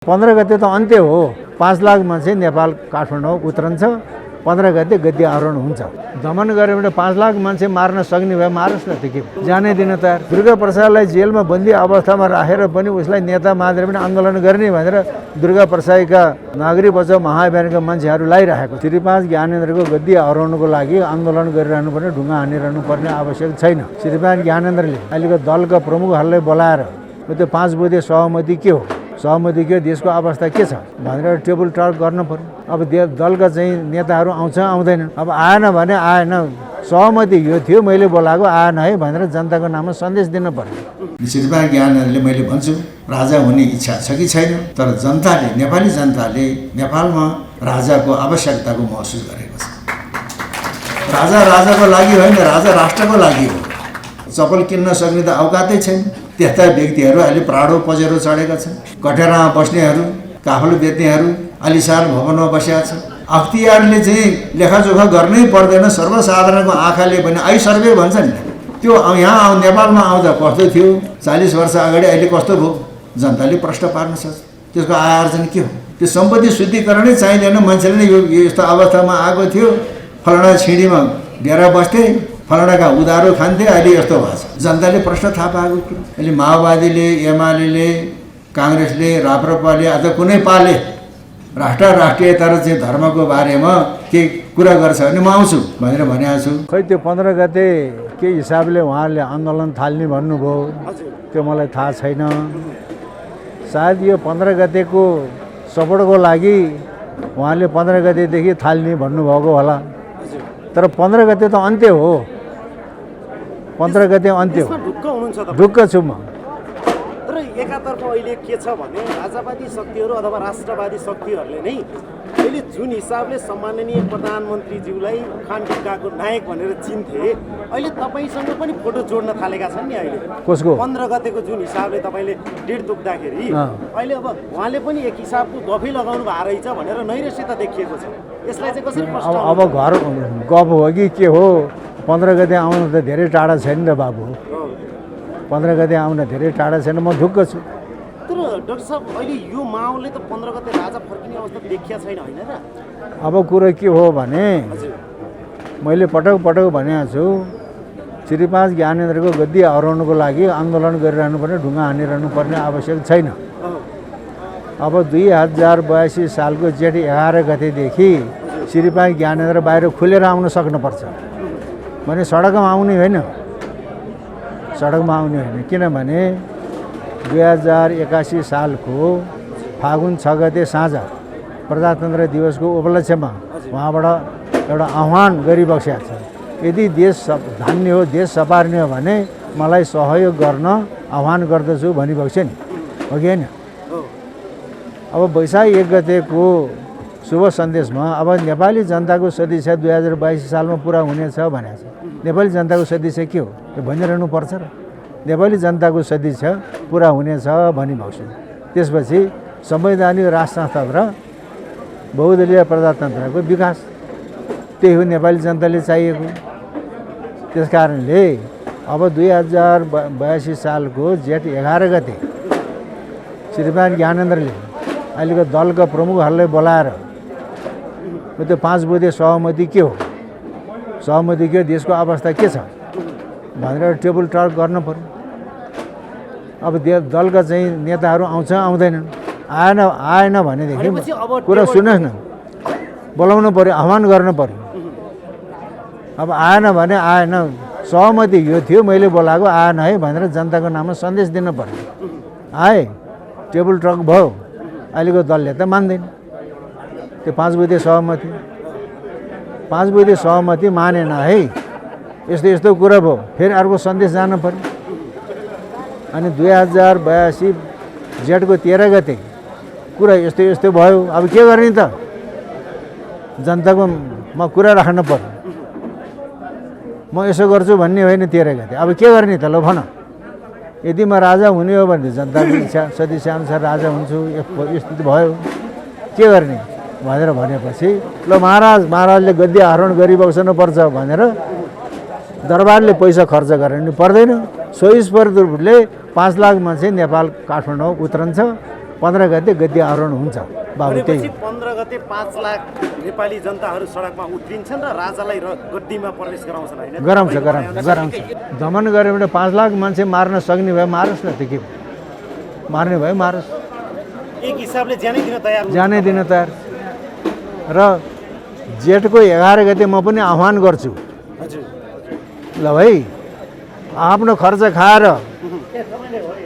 15 गते त अन्त्य हो। 5 लाख मान्छे नेपाल काठमाडौँ उत्रन्छ। 15 गते गद्दी आरोहण हुन्छ। दमन गऱ्यो भने 5 लाख मान्छे मार्न सक्ने भए मारोस् न, त के जानै दिन तयार। दुर्गा प्रसादलाई जेलमा बन्दी अवस्थामा राखेर पनि उसलाई नेता मानेर पनि आन्दोलन गर्ने भनेर दुर्गा प्रसादका नागरिक बचाउ महाअभियानका मान्छेहरू लागिरहेको। श्री 5 ज्ञानेन्द्रको गद्दी आरोहणको लागि आन्दोलन गरिरहनु पर्ने, ढुङ्गा हानिरहनु पर्ने आवश्यक छैन। श्री 5 ज्ञानेन्द्रले अहिलेको दलका प्रमुखहरूलाई बोलाएर त्यो 5 बुँदे सहमति के हो, सहमति के देशको अवस्था के छ भनेर टेबल टक गर्न पर्यो। अब दलका चाहिँ नेताहरू आउँछ आउँदैनन्। अब आएन भने आएन, सहमति यो थियो, मैले बोलाएको आएन है भनेर जनताको नाममा सन्देश दिन पर्यो। श्री 5 ज्ञानेन्द्रले मैले भन्छु राजा हुने इच्छा छ कि छैन, तर जनताले, नेपाली जनताले नेपालमा राजाको आवश्यकताको महसुस गरेको छ। राजा राजाको लागि होइन, राजा राष्ट्रको लागि हो। चप्पल किन्न सक्ने त औकातै छैन। त्यस्ता व्यक्तिहरू अहिले प्राडो पजेरो चढेका छन्। कठेरामा बस्नेहरू, काफल बेच्नेहरू आलिशान भवनमा बसेका छन्। अख्तियारले चाहिँ लेखाजोखा गर्नै पर्दैन, सर्वसाधारणको आँखाले पनि आई सर्वे भन्छ नि, त्यो यहाँ नेपालमा आउँदा कस्तो थियो, 40 वर्ष अगाडि अहिले कस्तो भयो, जनताले प्रश्न पार्न सक्छ। त्यसको आय आर्जन के हो? त्यो सम्पत्ति शुद्धिकरणै चाहिँदैन। मान्छेले नै यो यस्तो अवस्थामा आएको थियो, फलाना छिँडीमा डेरा बस्थे, फलानाका उधारो खान्थे, अहिले यस्तो भएको छ। जनताले प्रश्न थाहा पाएको कुरो। अहिले माओवादीले, एमाले, काङ्ग्रेसले, राप्रपाले, अझ कुनै पाले राष्ट्रियता र चाहिँ धर्मको बारेमा के कुरा गर्छ भने म आउँछु भनेर भनेको छु। खै त्यो 15 गते के हिसाबले उहाँहरूले आन्दोलन थाल्ने भन्नुभयो त्यो मलाई थाहा छैन। सायद यो 15 गतेको सपोर्टको लागि उहाँले 15 गतेदेखि थाल्ने भन्नुभएको होला। तर 15 गते त अन्त्य हो। 15 गते अन्त्य हो। ढुक्क छु म। तर एकातर्फ अहिले के छ भने राजावादी शक्तिहरू अथवा राष्ट्रवादी शक्तिहरूले नै अहिले जुन हिसाबले सम्माननीय प्रधानमन्त्रीज्यूलाई उखान ढुक्काको नायक भनेर चिन्थे, अहिले तपाईँसँग पनि फोटो जोड्न थालेका छन् नि। अहिले कसको? 15 गतेको जुन हिसाबले तपाईँले डेट तोक्दाखेरि अहिले अब उहाँले पनि एक हिसाबको गफै लगाउनु भएको रहेछ भनेर नैराश्यता देखिएको छ। यसलाई चाहिँ कसरी अब घर गफ हो कि के हो? 15 गते आउनु त धेरै टाढा छैन नि त बाबु। 15 गते आउन धेरै टाढा छैन, म ढुक्क छु। तर डाक्टर साहब अहिले यो माहौलले त 15 गते राजा फर्किने अवस्था देखिया छैन होइन र? अब कुरो के हो भने मैले पटक भनेको छु, श्री 5 ज्ञानेन्द्रको गद्दी आरोहणको लागि आन्दोलन गरिरहनु पर्ने, ढुङ्गा हानिरहनु पर्ने आवश्यक छैन। अब 2082 सालको जेठ 11 गतेदेखि श्री 5 ज्ञानेन्द्र बाहिर खुलेर आउन सक्नुपर्छ भने सडकमा आउने होइन, सडकमा आउने होइन। किनभने 2081 सालको फागुन 6 गते साँझ प्रजातन्त्र दिवसको उपलक्ष्यमा उहाँबाट एउटा आह्वान गरिबसेको छ। यदि देश धान्ने हो, देश सपार्ने हो भने मलाई सहयोग गर्न आह्वान गर्दछु भनिबक्छ नि, हो कि होइन? अब वैशाख 1 गतेको शुभ सन्देशमा अब नेपाली जनताको सदिच्छा 2082 सालमा पुरा हुनेछ भनेको छ। नेपाली जनताको सदिच्छा के हो त्यो भनिरहनु पर्छ र। नेपाली जनताको सदिच्छा पुरा हुनेछ भनिबक्छु। त्यसपछि संवैधानिक राजतन्त्र र बहुदलीय प्रजातन्त्रको विकास, त्यही हो नेपाली जनताले चाहिएको। त्यस कारणले अब 2082 सालको जेठ 11 गते श्री 5 ज्ञानेन्द्रले अहिलेको दलका प्रमुखहरूलाई बोलाएर त्यो 5 बुँदे सहमति के हो, सहमति के देशको अवस्था के छ भनेर टेबल टक गर्न पर्यो। अब दलका चाहिँ नेताहरू आउँछ आउँदैनन्। आएन भनेदेखि कुरा सुन्नुहोस् न, बोलाउनु पर्यो, आह्वान गर्नु पर्यो। अब आएन भने आएन, सहमति यो थियो, मैले बोलाएको आएन है भनेर जनताको नाममा सन्देश दिन पर्यो। आए, टेबल टक भयो, अहिलेको दलले त मान्दैन त्यो 5 बुँदे सहमति। 5 बुँदे सहमति मानेन है, यस्तो कुरा भयो, फेरि अर्को सन्देश जानु पर्यो। अनि 2082 जेठको 13 गते कुरा यस्तो भयो। अब के गर्ने त? जनताको म कुरा राख्नु पर्यो। म यसो गर्छु भन्ने होइन 13 गते। अब के गर्ने त? ल भन। यदि म राजा हुने हो भने जनताको इच्छा सदिच्छा अनुसार राजा हुन्छु, स्थिति भयो, के गर्ने भनेर भनेपछि ल महाराजले गद्दी आरोहण गरिबक्सनुपर्छ भनेर दरबारले पैसा खर्च गर्नु पर्दैन। स्वयंस्फूर्त रूपले 5 लाख मान्छे नेपाल काठमाडौँ उत्रन्छ। 15 गते गद्दी आरोहण हुन्छ बाबु। त्यही भनेपछि 15 गते 5 लाख नेपाली जनताहरू सडकमा उत्रिन्छन् र राजालाई गद्दीमा प्रवेश गराउँछन् होइन? गराउँछ। दमन गऱ्यो भने 5 लाख मान्छे मार्न सक्ने भए मारोस् न, त के मार्ने भयो मारोस्। एक हिसाबले ज्यानै दिन तयार हुनुहुन्छ। जानै दिन तयार। र जेठको 11 गते म पनि आह्वान गर्छु, हजुर ल भाइ आफ्नो खर्च खाएर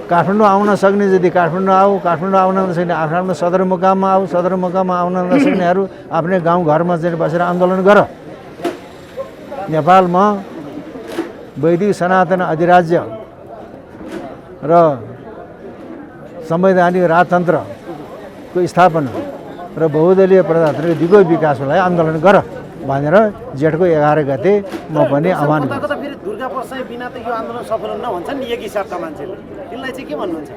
काठमाडौँ आउन सक्ने जति काठमाडौँ आऊ, काठमाडौँ आउन नसक्ने आफ्नो सदरमुकाममा आऊ, सदरमुकाममा आउन नसक्नेहरू आफ्नै गाउँघरमा चाहिँ बसेर आन्दोलन गर। नेपालमा वैदिक सनातन अधिराज्य र संवैधानिक राजतन्त्रको स्थापना र बहुदलीय प्रजातन्त्रको दिगो विकासको लागि आन्दोलन गर भनेर जेठको 11 गते म पनि आह्वान गर्छु। कता फेरि दुर्गा प्रसाई बिना त यो आन्दोलन सफल हुन्न भन्छन् नि एक हिसाबका मान्छेले, त्यसलाई चाहिँ के भन्नुहुन्छ?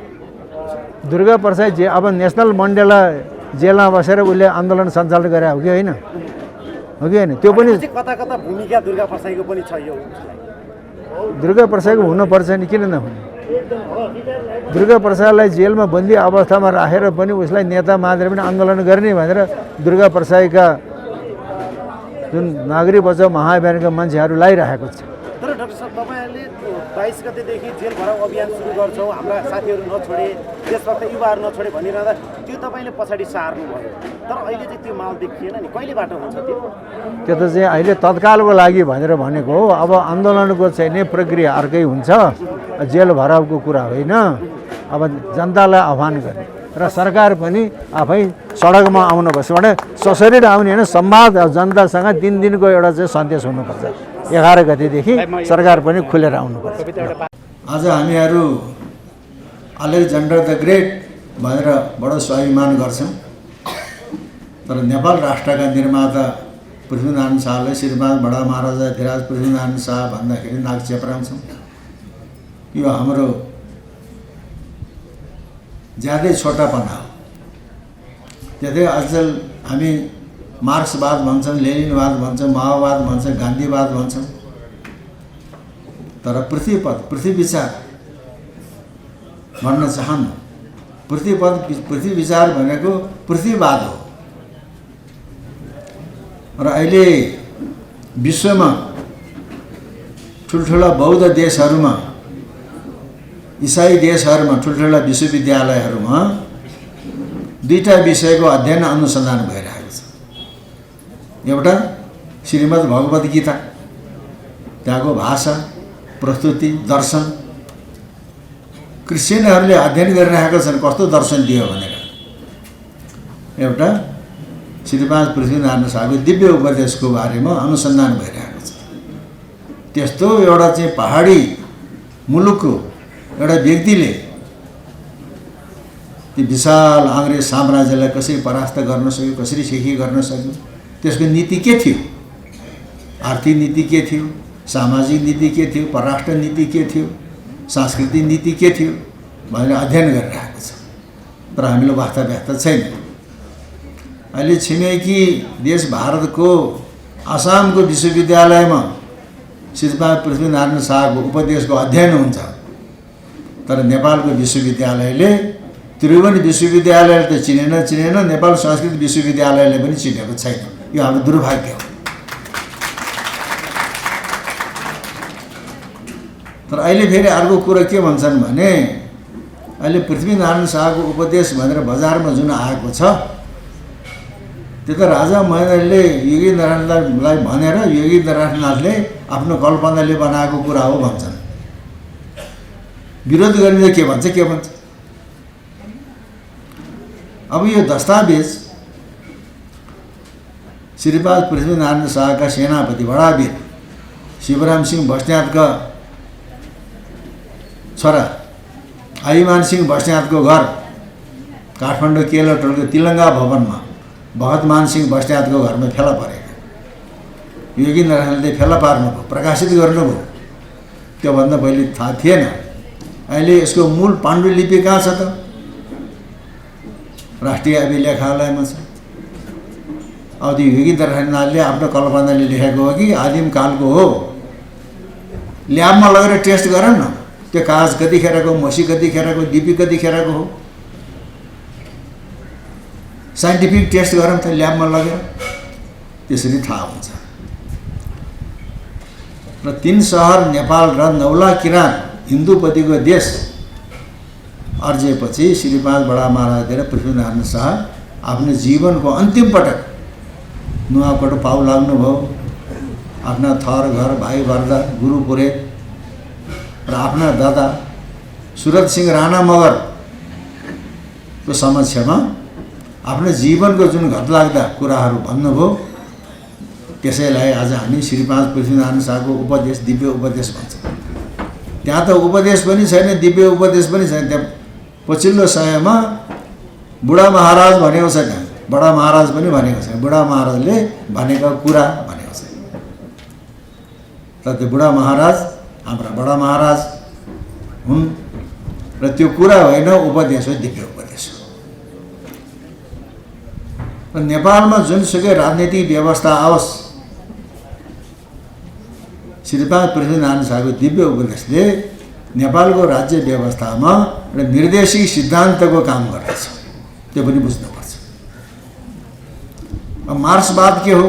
दुर्गा प्रसाई अब नेसनल मण्डेला जेलमा बसेर उसले आन्दोलन सञ्चालन गरे हो कि होइन? हो कि होइन? त्यो पनि कता कता भूमिका दुर्गा प्रसाईको पनि छ यो। दुर्गा प्रसाईको हुनुपर्छ नि, किन नहुने? दुर्गा प्रसादलाई जेलमा बन्दी अवस्थामा राखेर पनि उसलाई नेता मानेर पनि आन्दोलन गर्ने भनेर दुर्गा प्रसाईका जुन नागरिक बचाउ महाअभियानका मान्छेहरू लगाइरहेको छ। तर डाक्टर साहब तपाईँहरूले 22 गतेदेखि जेल भराउ अभियान सुरु गर्छौँ, हाम्रा साथीहरू नछोडे, देशभक्त युवाहरू नछोडे भनिरहँदा त्यो तपाईँले पछाडि सार्नुभयो। तर अहिले चाहिँ त्यो माहौल देखिएन नि, कहिलेबाट हुन्छ त्यो? त्यो त चाहिँ अहिले तत्कालको लागि भनेर भनेको हो। अब आन्दोलनको चाहिँ नै प्रक्रिया अर्कै हुन्छ, जेल भराउको कुरा होइन। अब जनतालाई आह्वान गर्ने र सरकार पनि आफै सडकमा आउनुपर्छ भने सशरीर आउने होइन, संवाद जनतासँग दिनको एउटा चाहिँ सन्देश हुनुपर्छ। 11 गतेदेखि सरकार पनि खुलेर आउनुपर्छ। आज हामीहरू अलेक्जेन्डर द ग्रेट भनेर बडो स्वाभिमान गर्छौँ, तर नेपाल राष्ट्रका निर्माता पृथ्वीनारायण शाहलाई श्रीमान बडा महाराजा धिराज पृथ्वीनारायण शाह भन्दाखेरि नाक चेप्राउँछौँ। यो हाम्रो ज्यादै छोटापना हो। त्यतै अचेल हामी मार्क्सवाद भन्छौँ, लेनिनवाद भन्छौँ, माओवाद भन्छौँ, गान्धीवाद भन्छौँ, तर पृथ्वी विचार भन्न चाहन्न। पृथ्वी विचार भनेको पृथ्वीवाद हो। र अहिले विश्वमा ठुल्ठुला बौद्ध देशहरूमा, इसाई देशहरूमा, ठुल्ठुला विश्वविद्यालयहरूमा 2टा विषयको अध्ययन अनुसन्धान भइरहेको छ। एउटा श्रीमद् भगवत गीता, त्यहाँको भाषा, प्रस्तुति, दर्शन। क्रिस्चियनहरूले अध्ययन गरिरहेका छन् कस्तो दर्शन दियो भनेर। एउटा श्रीमान पृथ्वीनारायण शाहको दिव्य उपदेशको बारेमा अनुसन्धान भइरहेको छ। त्यस्तो एउटा चाहिँ पहाडी मुलुकको एउटा व्यक्तिले ती विशाल अङ्ग्रेज साम्राज्यलाई कसरी परास्त गर्न सक्यो, कसरी सिखी गर्न सक्यो, त्यसको नीति के थियो, आर्थिक नीति के थियो, सामाजिक नीति के थियो, परराष्ट्र नीति के थियो, सांस्कृतिक नीति के थियो भनेर अध्ययन गरिरहेको छ। तर हामीले वास्तव छैन। अहिले छिमेकी देश भारतको आसामको विश्वविद्यालयमा श्रीमान पृथ्वीनारायण शाहको उपदेशको अध्ययन हुन्छ, तर नेपालको विश्वविद्यालयले त्रिभुवन विश्वविद्यालयले त चिनेन, नेपाल संस्कृत विश्वविद्यालयले पनि चिनेको छैन। यो हाम्रो दुर्भाग्य हो। तर अहिले फेरि अर्को कुरा के भन्छन् भने अहिले पृथ्वीनारायण शाहको उपदेश भनेर बजारमा जुन आएको छ त्यो त राजा महेन्द्रले योगी नारायणलाई भनेर योगी नारायणनाथले आफ्नो कल्पनाले बनाएको कुरा हो भन्छन्। विरोध गर्ने के भन्छ? अब यो दस्तावेज श्रीपाद पृथ्वीनारायण शाहका सेनापति बडावीर शिवराम सिंह बस्नेतका छोरा आइमान सिंह बस्नेतको घर काठमाडौँ केलोटोलको तिलङ्गा भवनमा भगतमान सिंह बस्नेतको घरमा फेला परेको। योगी नारायणले फेला पार्नुभयो, प्रकाशित गर्नुभयो। त्योभन्दा पहिले थाहा थिएन। अहिले यसको मूल पाण्डुलिपि कहाँ छ त? राष्ट्रिय अभिलेखालयमा छ। अब त्यो योगी नारायणले आफ्नो कल्पनाले लेखेको हो कि आदिम कालको हो? ल्याबमा लगेर टेस्ट गर न, त्यो कागज कतिखेरको, मसी कतिखेरको, लिपि कतिखेरको हो। साइन्टिफिक टेस्ट गरौँ त ल्याबमा लगेर, त्यसरी थाहा हुन्छ। र 3 सहर नेपाल र 9 लाख किराँत हिन्दूपतिको देश अर्जेपछि श्री 5 बडा महाराज र पृथ्वीनारायण शाह आफ्नो जीवनको अन्तिम पटक नुवाकोट पाउ लाग्नुभयो। आफ्ना थर घर भाइ वर्दा गुरु पुरेत र आफ्ना दादा सुरत सिंह राणा मगरको समक्षमा आफ्नो जीवनको जुन घटलाग्दा कुराहरू भन्नुभयो, त्यसैलाई आज हामी श्री 5 पृथ्वीनारायण शाहको उपदेश, दिव्य उपदेश भन्छ। त्यहाँ त उपदेश पनि छैन, दिव्य उपदेश पनि छैन। त्यहाँ पछिल्लो समयमा बुढा महाराज भनेको छैन, बडा महाराज पनि भनेको छैन। बुढा महाराजले भनेका कुरा भनेको छैन। तर त्यो बुढा महाराज हाम्रा बडा महाराज हुन् र त्यो कुरा होइन, उपदेश हो, दिव्य उपदेश हो। र नेपालमा जुनसुकै राजनीतिक व्यवस्था आओस्, श्री 5 पृथ्वीनारायण शाहको दिव्य उपदेशले नेपालको राज्य व्यवस्थामा र निर्देशिक सिद्धान्तको काम गर्दछ। त्यो पनि बुझ्नुपर्छ। अब मार्क्सवाद के हो,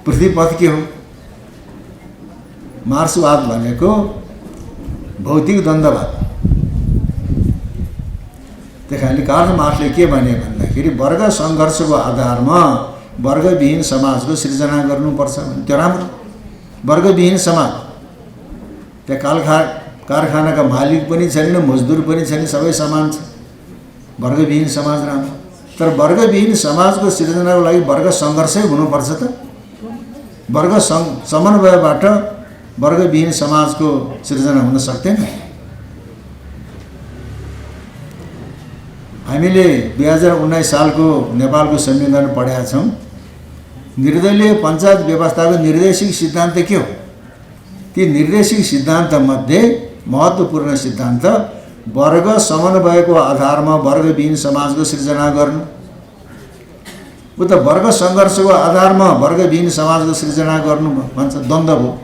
पृथ्वीपथ के हो? मार्क्सवाद भनेको भौतिक द्वन्द्ववाद। त्यसैले कार्ल मार्क्सले के भने भन्दाखेरि वर्ग सङ्घर्षको आधारमा वर्गविहीन समाजको सृजना गर्नुपर्छ। त्यो राम्रो। वर्गविहीन समाज, त्यहाँ कारखानाका मालिक पनि छैन, मजदुर पनि छैन, सबै समान छ। वर्गविहीन समाज राम्रो। तर वर्गविहीन समाजको सृजनाको लागि वर्ग सङ्घर्षै हुनुपर्छ त। वर्ग समन्वयबाट वर्गविहीन समाजको सृजना हुन सक्दैन। हामीले 2019 सालको नेपालको संविधान पढेका छौँ। निर्दलीय पञ्चायत व्यवस्थाको निर्देशिक सिद्धान्त के हो? ती निर्देशिक सिद्धान्तमध्ये महत्त्वपूर्ण सिद्धान्त वर्ग समन्वयको आधारमा वर्गविहीन समाजको सृजना गर्नु। उता वर्ग सङ्घर्षको आधारमा वर्गविहीन समाजको सृजना गर्नु भन्छ, द्वन्द्व हो।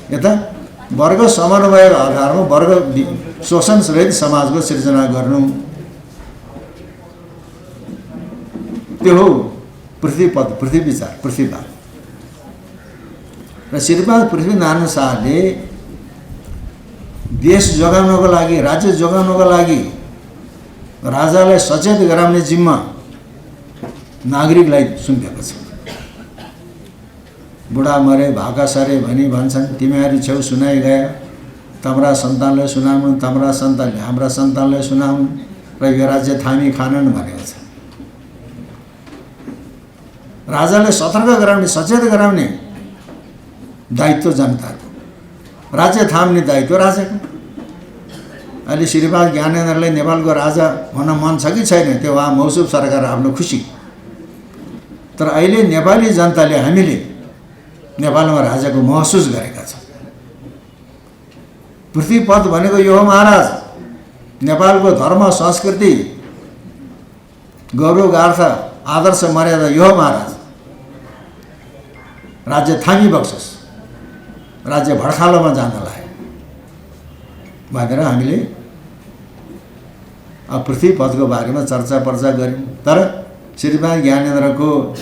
यता वर्ग समन्वयको आधारमा वर्ग शोषणरहित समाजको सृजना गर्नु, त्यो हो पृथ्वीपथ, पृथ्वी विचार, पृथ्वीवाद। र श्री 5 पृथ्वीनारायण शाहले देश जोगाउनको लागि, राज्य जोगाउनको लागि राजालाई सचेत गराउने जिम्मा नागरिकलाई सुम्पेको छ। बुढा मरे भाका सरे भनी भन्छन्, तिमीहरू छेउ सुनाइ गए, तम्रा सन्तानलाई सुनाउनु, तम्रा सन्तानले हाम्रा सन्तानलाई सुनाउनु र यो राज्य थामी खानन् भनेको छ। राजाले सतर्क गराउने, सचेत गराउने दायित्व जनताको, राज्य थाम्ने दायित्व राजाको। अहिले श्री 5 ज्ञानेन्द्रलाई नेपालको राजा हुन मन छ कि छैन, त्यो उहाँ मौसुब सरकार आफ्नो खुसी। तर अहिले नेपाली जनताले, हामीले नेपालमा राजाको महसुस गरेका छौँ। पृथ्वीपथ भनेको यो हो महाराज। नेपालको धर्म, संस्कृति, गौरव गार्थ, आदर्श, मर्यादा यो हो महाराज। राज्य थामी बक्सोस्, राज्य भड्खालोमा जान लाग्यो भनेर हामीले पृथ्वीपथको बारेमा चर्चा पर्चा गऱ्यौँ। तर श्री 5 ज्ञानेन्द्रको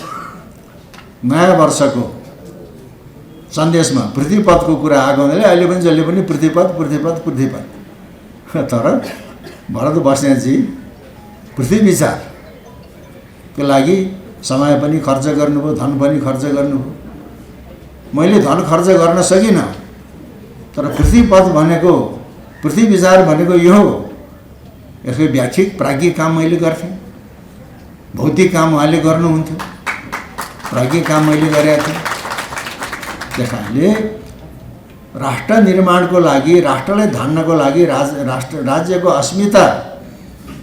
नयाँ वर्षको सन्देशमा पृथ्वीपथको कुरा आएको हुनाले अहिले पनि जसले पनि पृथ्वीपथ पृथ्वीपथ पृथ्वीपथ। तर भरत बस्नेतजी पृथ्वी विचारको लागि समय पनि खर्च गर्नुभयो, धन पनि खर्च गर्नुभयो। मैले धन खर्च गर्न सकिनँ, तर पृथ्वीपथ भनेको, पृथ्वी विचार भनेको यो हो। यसको व्याख्यिक प्राज्ञिक काम मैले गर्थेँ, भौतिक काम उहाँले गर्नुहुन्थ्यो, प्राज्ञिक काम मैले गरेको थिएँ। त्यसैले राष्ट्र निर्माणको लागि, राष्ट्रलाई धान्नको लागि, राज्यको अस्मिता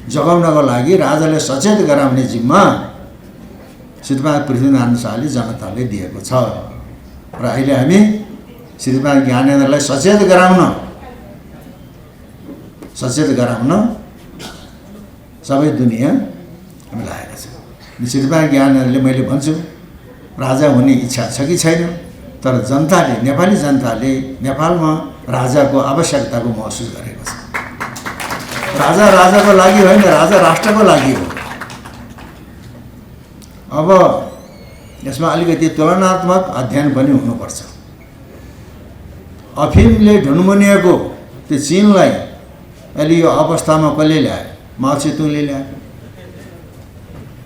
जगाउनको लागि राजाले सचेत गराउने जिम्मा श्री 5 पृथ्वीनारायण शाहले जनताले दिएको छ। र अहिले हामी श्री 5 ज्ञानेन्द्रलाई सचेत गराउन सबै दुनियाँ हामी लागेका छौँ। श्री 5 ज्ञानेन्द्रले, मैले भन्छु, राजा हुने इच्छा छ कि छैन, तर जनताले, नेपाली जनताले नेपालमा राजाको आवश्यकताको महसुस गरेको छ। राजा राजाको लागि होइन, राजा राष्ट्रको लागि हो। अब यसमा अलिकति तुलनात्मक अध्ययन पनि हुनुपर्छ। अफिमले ढुनमुनिएको त्यो चीनलाई अहिले यो अवस्थामा कसले ल्यायो? माओ त्से-तुङले ल्यायो।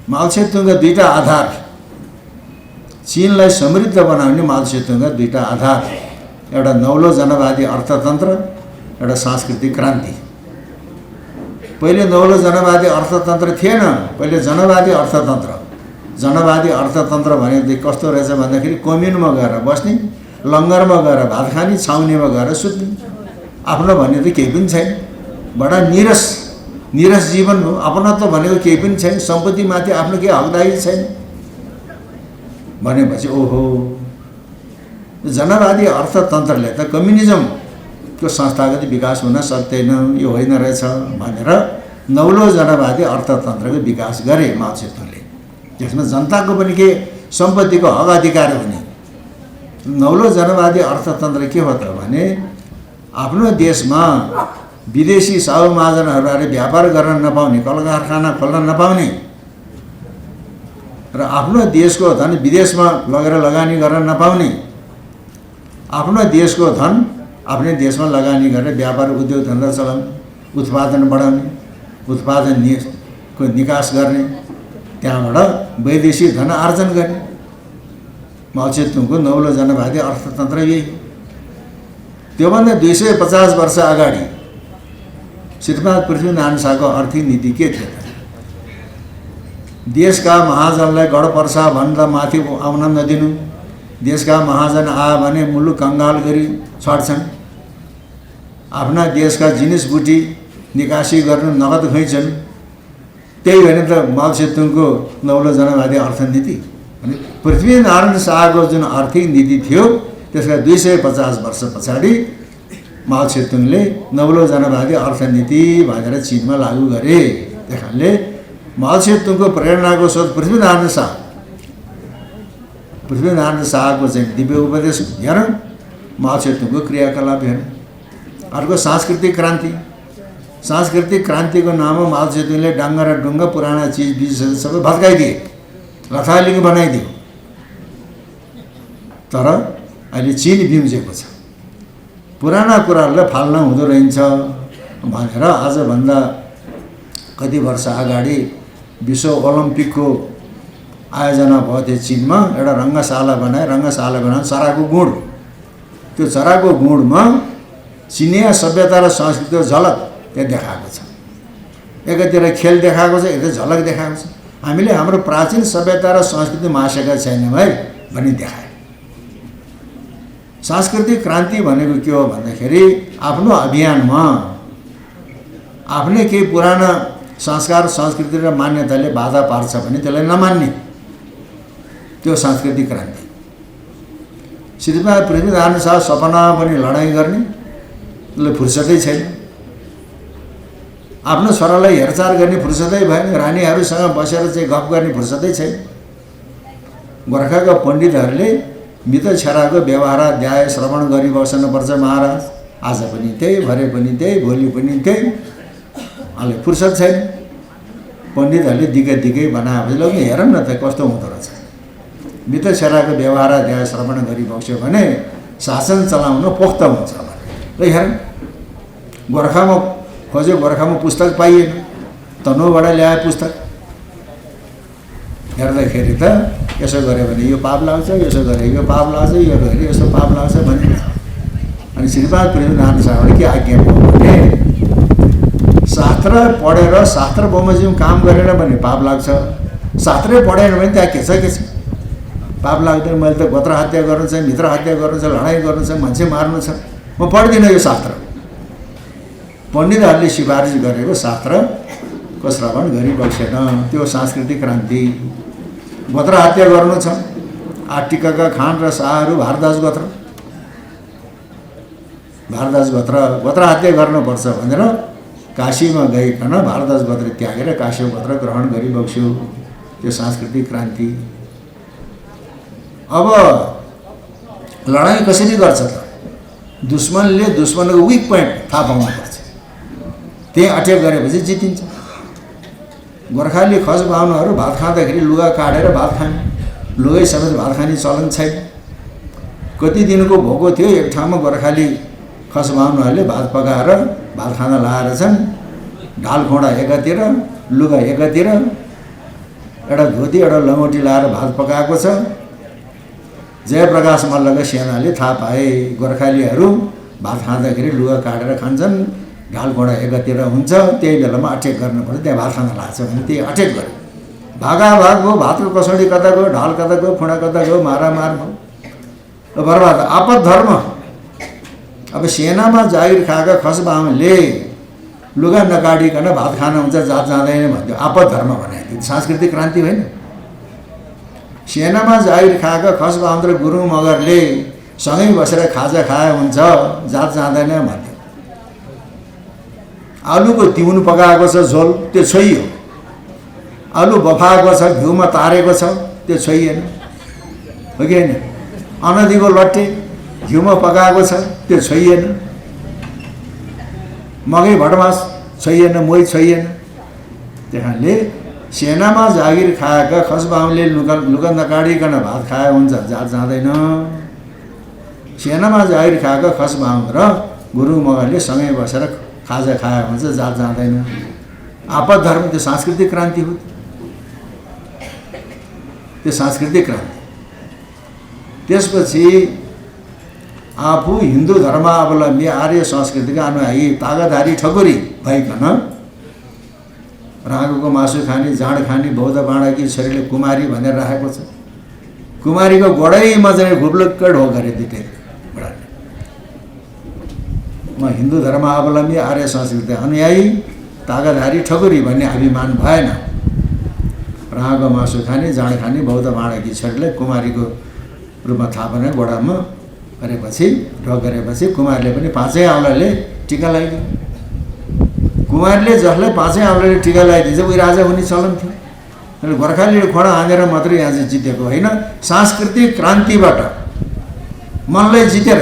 माओ त्से-तुङका दुईटा आधार, चीनलाई समृद्ध बनाउने माओ त्से-तुङका दुईटा आधार, एउटा नौलो जनवादी अर्थतन्त्र, एउटा सांस्कृतिक क्रान्ति। पहिले नौलो जनवादी अर्थतन्त्र थिएन, पहिले जनवादी अर्थतन्त्र। जनवादी अर्थतन्त्र भनेको कस्तो रहेछ भन्दाखेरि कम्युनमा गएर बस्ने, लङ्गरमा गएर भात खाने, छाउनीमा गएर सुत्ने, आफ्नो भन्ने त केही पनि छैन, बडा निरस जीवन हो। अपनत्व भनेको केही पनि छैन, सम्पत्तिमाथि आफ्नो केही हकदारी छैन भनेपछि ओहो, जनवादी अर्थतन्त्रले त कम्युनिजमको संस्थागत विकास हुन सक्दैन, यो होइन रहेछ भनेर नौलो जनवादी अर्थतन्त्रको विकास गरे माओ त्से-तुङले। त्यसमा जनताको पनि के सम्पत्तिको हक अधिकार हुने। नौलो जनवादी अर्थतन्त्र के हो त भने आफ्नो देशमा विदेशी साहु महाजनहरूले व्यापार गर्न नपाउने, कल कारखाना खोल्न नपाउने र आफ्नो देशको धन विदेशमा लगेर लगानी गर्न नपाउने, आफ्नो देशको धन आफ्नै देशमा लगानी गरेर व्यापार उद्योग धन्दा चलाउने, उत्पादन बढाउने, उत्पादनको निकास गर्ने, त्यहाँबाट वैदेशिक धन आर्जन गर्ने। माओ त्से-तुङको नौलो जनवादी अर्थतन्त्र यही। त्योभन्दा 250 वर्ष अगाडि श्रीपाद पृथ्वीनारायण शाहको आर्थिक नीति के थियो? देशका महाजनलाई गढपर्सा भन्दा माथि आउन नदिनु, देशका महाजन आयो भने मुलुक कङ्गाल गरी छाड्छन्, आफ्ना देशका जिनिस बुटी निकासी गर्नु, नगद खुइन्छन्। त्यही भने त माओ त्से-तुङको नौलो जनवादी अर्थनीति। अनि पृथ्वीनारायण शाहको जुन आर्थिक नीति थियो त्यसका 250 वर्ष पछाडि माओ त्से-तुङले नौलो जनवादी अर्थनीति भनेर चीनमा लागू गरे। त्यस कारणले माओ त्से-तुङको प्रेरणाको स्रोत पृथ्वीनारायण शाहको चाहिँ दिव्य उपदेश हेरौँ, माओ त्से-तुङको क्रियाकलाप हेरौँ। अर्को सांस्कृतिक क्रान्ति। सांस्कृतिक क्रान्तिको नाममा माओ त्से-तुङले डाङ्गा र डुङ्गा पुराना चिजबिजहरू सबै भत्काइदिए, लथालिङ्ग बनाइदियो। तर अहिले चीन बिउजेको छ, पुराना कुराहरूलाई फाल्न हुँदो रहन्छ भनेर आजभन्दा कति वर्ष अगाडि विश्व ओलम्पिकको आयोजना भयो थियो चीनमा। एउटा रङ्गशाला बनाए चराको गुँड, त्यो चराको गुँडमा चिनिया सभ्यता र संस्कृतिको झलक त्यहाँ देखाएको छ। एकातिर खेल देखाएको छ, यता झलक देखाएको छ। हामीले हाम्रो प्राचीन सभ्यता र संस्कृति मासेका छैनौँ है भनी देखायो। सांस्कृतिक क्रान्ति भनेको के हो भन्दाखेरि आफ्नो अभियानमा आफ्नै केही पुराना संस्कार संस्कृति र मान्यताले बाधा पार्छ भने त्यसलाई नमान्ने, त्यो सांस्कृतिक क्रान्ति। श्रीपाद पृथ्वीनारायण शाह सपनामा पनि लडाइँ गर्ने, उसले फुर्सदै छैन। आफ्नो छोरालाई हेरचाह गर्ने फुर्सदै भएन, रानीहरूसँग बसेर चाहिँ गफ गर्ने फुर्सदै छैन। गोर्खाका पण्डितहरूले मृत छोराको व्यवहाराध्याय श्रवण गरिबस्नुपर्छ महाराज। आज पनि त्यही, भरे पनि त्यही, भोलि पनि त्यही, अहिले फुर्सद छैन। पण्डितहरूले दिगै बनाएपछि ल हेरौँ न त कस्तो हुँदो रहेछ। मृत छोराको व्यवहाराध्याय श्रवण गरिबस्यो भने शासन चलाउन पोख्त हुन्छ भने ल हेरौँ। गोर्खामा खोज्यो, गोर्खामा पुस्तक पाइएन, तनहुबाट ल्याए पुस्तक। हेर्दाखेरि त यसो गऱ्यो भने यो पाप लाग्छ, यसो गरे यो पाप लाग्छ, यो गरे यसो पाप लाग्छ भनिन्छ। अनि श्रीपाद पृथ्वीनारायण शाहले के आज्ञा भयो भने शास्त्र पढेर शास्त्र बमोजिम काम गरेन भने पाप लाग्छ, शास्त्रै पढेन भने त्यहाँ के छ पाप लाग्दैन। मैले त गोत्र हत्या गर्नु छ, मित्र हत्या गर्नु छ, लडाइँ गर्नु छ, मान्छे मार्नु छ, म पढ्दिनँ यो शास्त्र। पण्डितहरूले सिफारिस गरेको शास्त्रको श्रवण गरिबसेन, त्यो सांस्कृतिक क्रान्ति। गोत्र हत्या गर्नु छ, आटिकाका खान र शाहहरू भारद्वाज गोत्र हत्या गर्नुपर्छ भनेर काशीमा गइकन भारद्वाज गोत्र त्यागेर काशी गोत्र ग्रहण गरिबक्स्यो, त्यो सांस्कृतिक क्रान्ति। अब लडाइँ कसरी गर्छ त? दुश्मनले दुश्मनको विक पोइन्ट थाहा पाउनुपर्छ, त्यही अट्याक गरेपछि जितिन्छ। गोर्खाली खस बाहुनहरू भात खाँदाखेरि लुगा काटेर भात खाने, लुगै समेत भात खाने चलन छैन। कति दिनको भोको थियो, एक ठाउँमा गोर्खाली खस बाहुनहरूले भात पकाएर भात खान लाएर छन्। ढाल खोडा एकातिर, लुगा एकातिर, एउटा धोती एउटा लङ्गोटी लाएर भात पकाएको छ। जयप्रकाश मल्लका सेनाले थाहा पाए गोर्खालीहरू भात खाँदाखेरि लुगा काटेर खान्छन्, ढाल घोडा एकातिर हुन्छ, त्यही बेलामा अट्याक गर्नुपर्छ, त्यहाँ भात खान लाग्छ भने त्यही अट्याक गर्यो। भागाभाग भयो, भातको कसौडी कता गयो, ढाल कता गयो, खुँडा कता गयो, मारामार भयो, बर्बाद। आपद धर्म। अब सेनामा जागिर खाएका खस बाहुनले लुगा नकाटिकन भात खान हुन्छ, जात जाँदैन भन्थ्यो, आपद धर्म बनाइदियो। सांस्कृतिक क्रान्ति होइन। सेनामा जागिर खाएका खस बाहुन र गुरुङ मगरले सँगै बसेर खाजा खाए हुन्छ, जात जाँदैन भन्थ्यो। आलुको तिउन पकाएको छ झोल, त्यो छोइयो। आलु बफाएको छ, घिउमा तारेको छ, त्यो छोइएन, हो कि होइन? अनदीको लट्टे घिउमा पकाएको छ, त्यो छोइएन। मकै भटमास छोइएन, मोही छोइएन। त्यही कारणले सेनामा जागिर खाएका खस बाहुनले लुगा नकाटिकन भात खाए हुन्छ, जात जाँदैन। सेनामा जागिर खाएका खस बाहुन र गुरुङ मगरले सँगै बसेर खाजा खाए हुन्छ, जात जाँदैन। आपद धर्म। त्यो सांस्कृतिक क्रान्ति हो, त्यो सांस्कृतिक क्रान्ति। त्यसपछि आफू हिन्दू धर्मावलम्बी आर्य संस्कृतिका अनुयायी तागाधारी ठकुरी भइकन रागोको मासु खाने, जाँड खाने बौद्ध बाँडाकी छोरीले कुमारी भनेर राखेको छ। कुमारीको गोडैमा चाहिँ घुप्लुक्क ढोक गरे दुइटै बुढाले। म हिन्दू धर्मावलम्बी आर्य संस्कृति अनुयायी तागाधारी ठकुरी भन्ने अभिमान भएन। रागो मासु खाने, जाँड खाने बौद्ध बाँडाकी छोरीले कुमारीको रूपमा थाहा पाउने गोडामा गरेपछि, ढोक गरेपछि कुमारले पनि पाँचै औँलाले टिका लगाइदियो। कुमारले जसलाई पाँचै औँलाले टिका लगाइदिन्छ उही राजा हुने चलन थियो। गोर्खालीले खोडा हानेर मात्रै यहाँ चाहिँ जितेको होइन, सांस्कृतिक क्रान्तिबाट मनलाई जितेर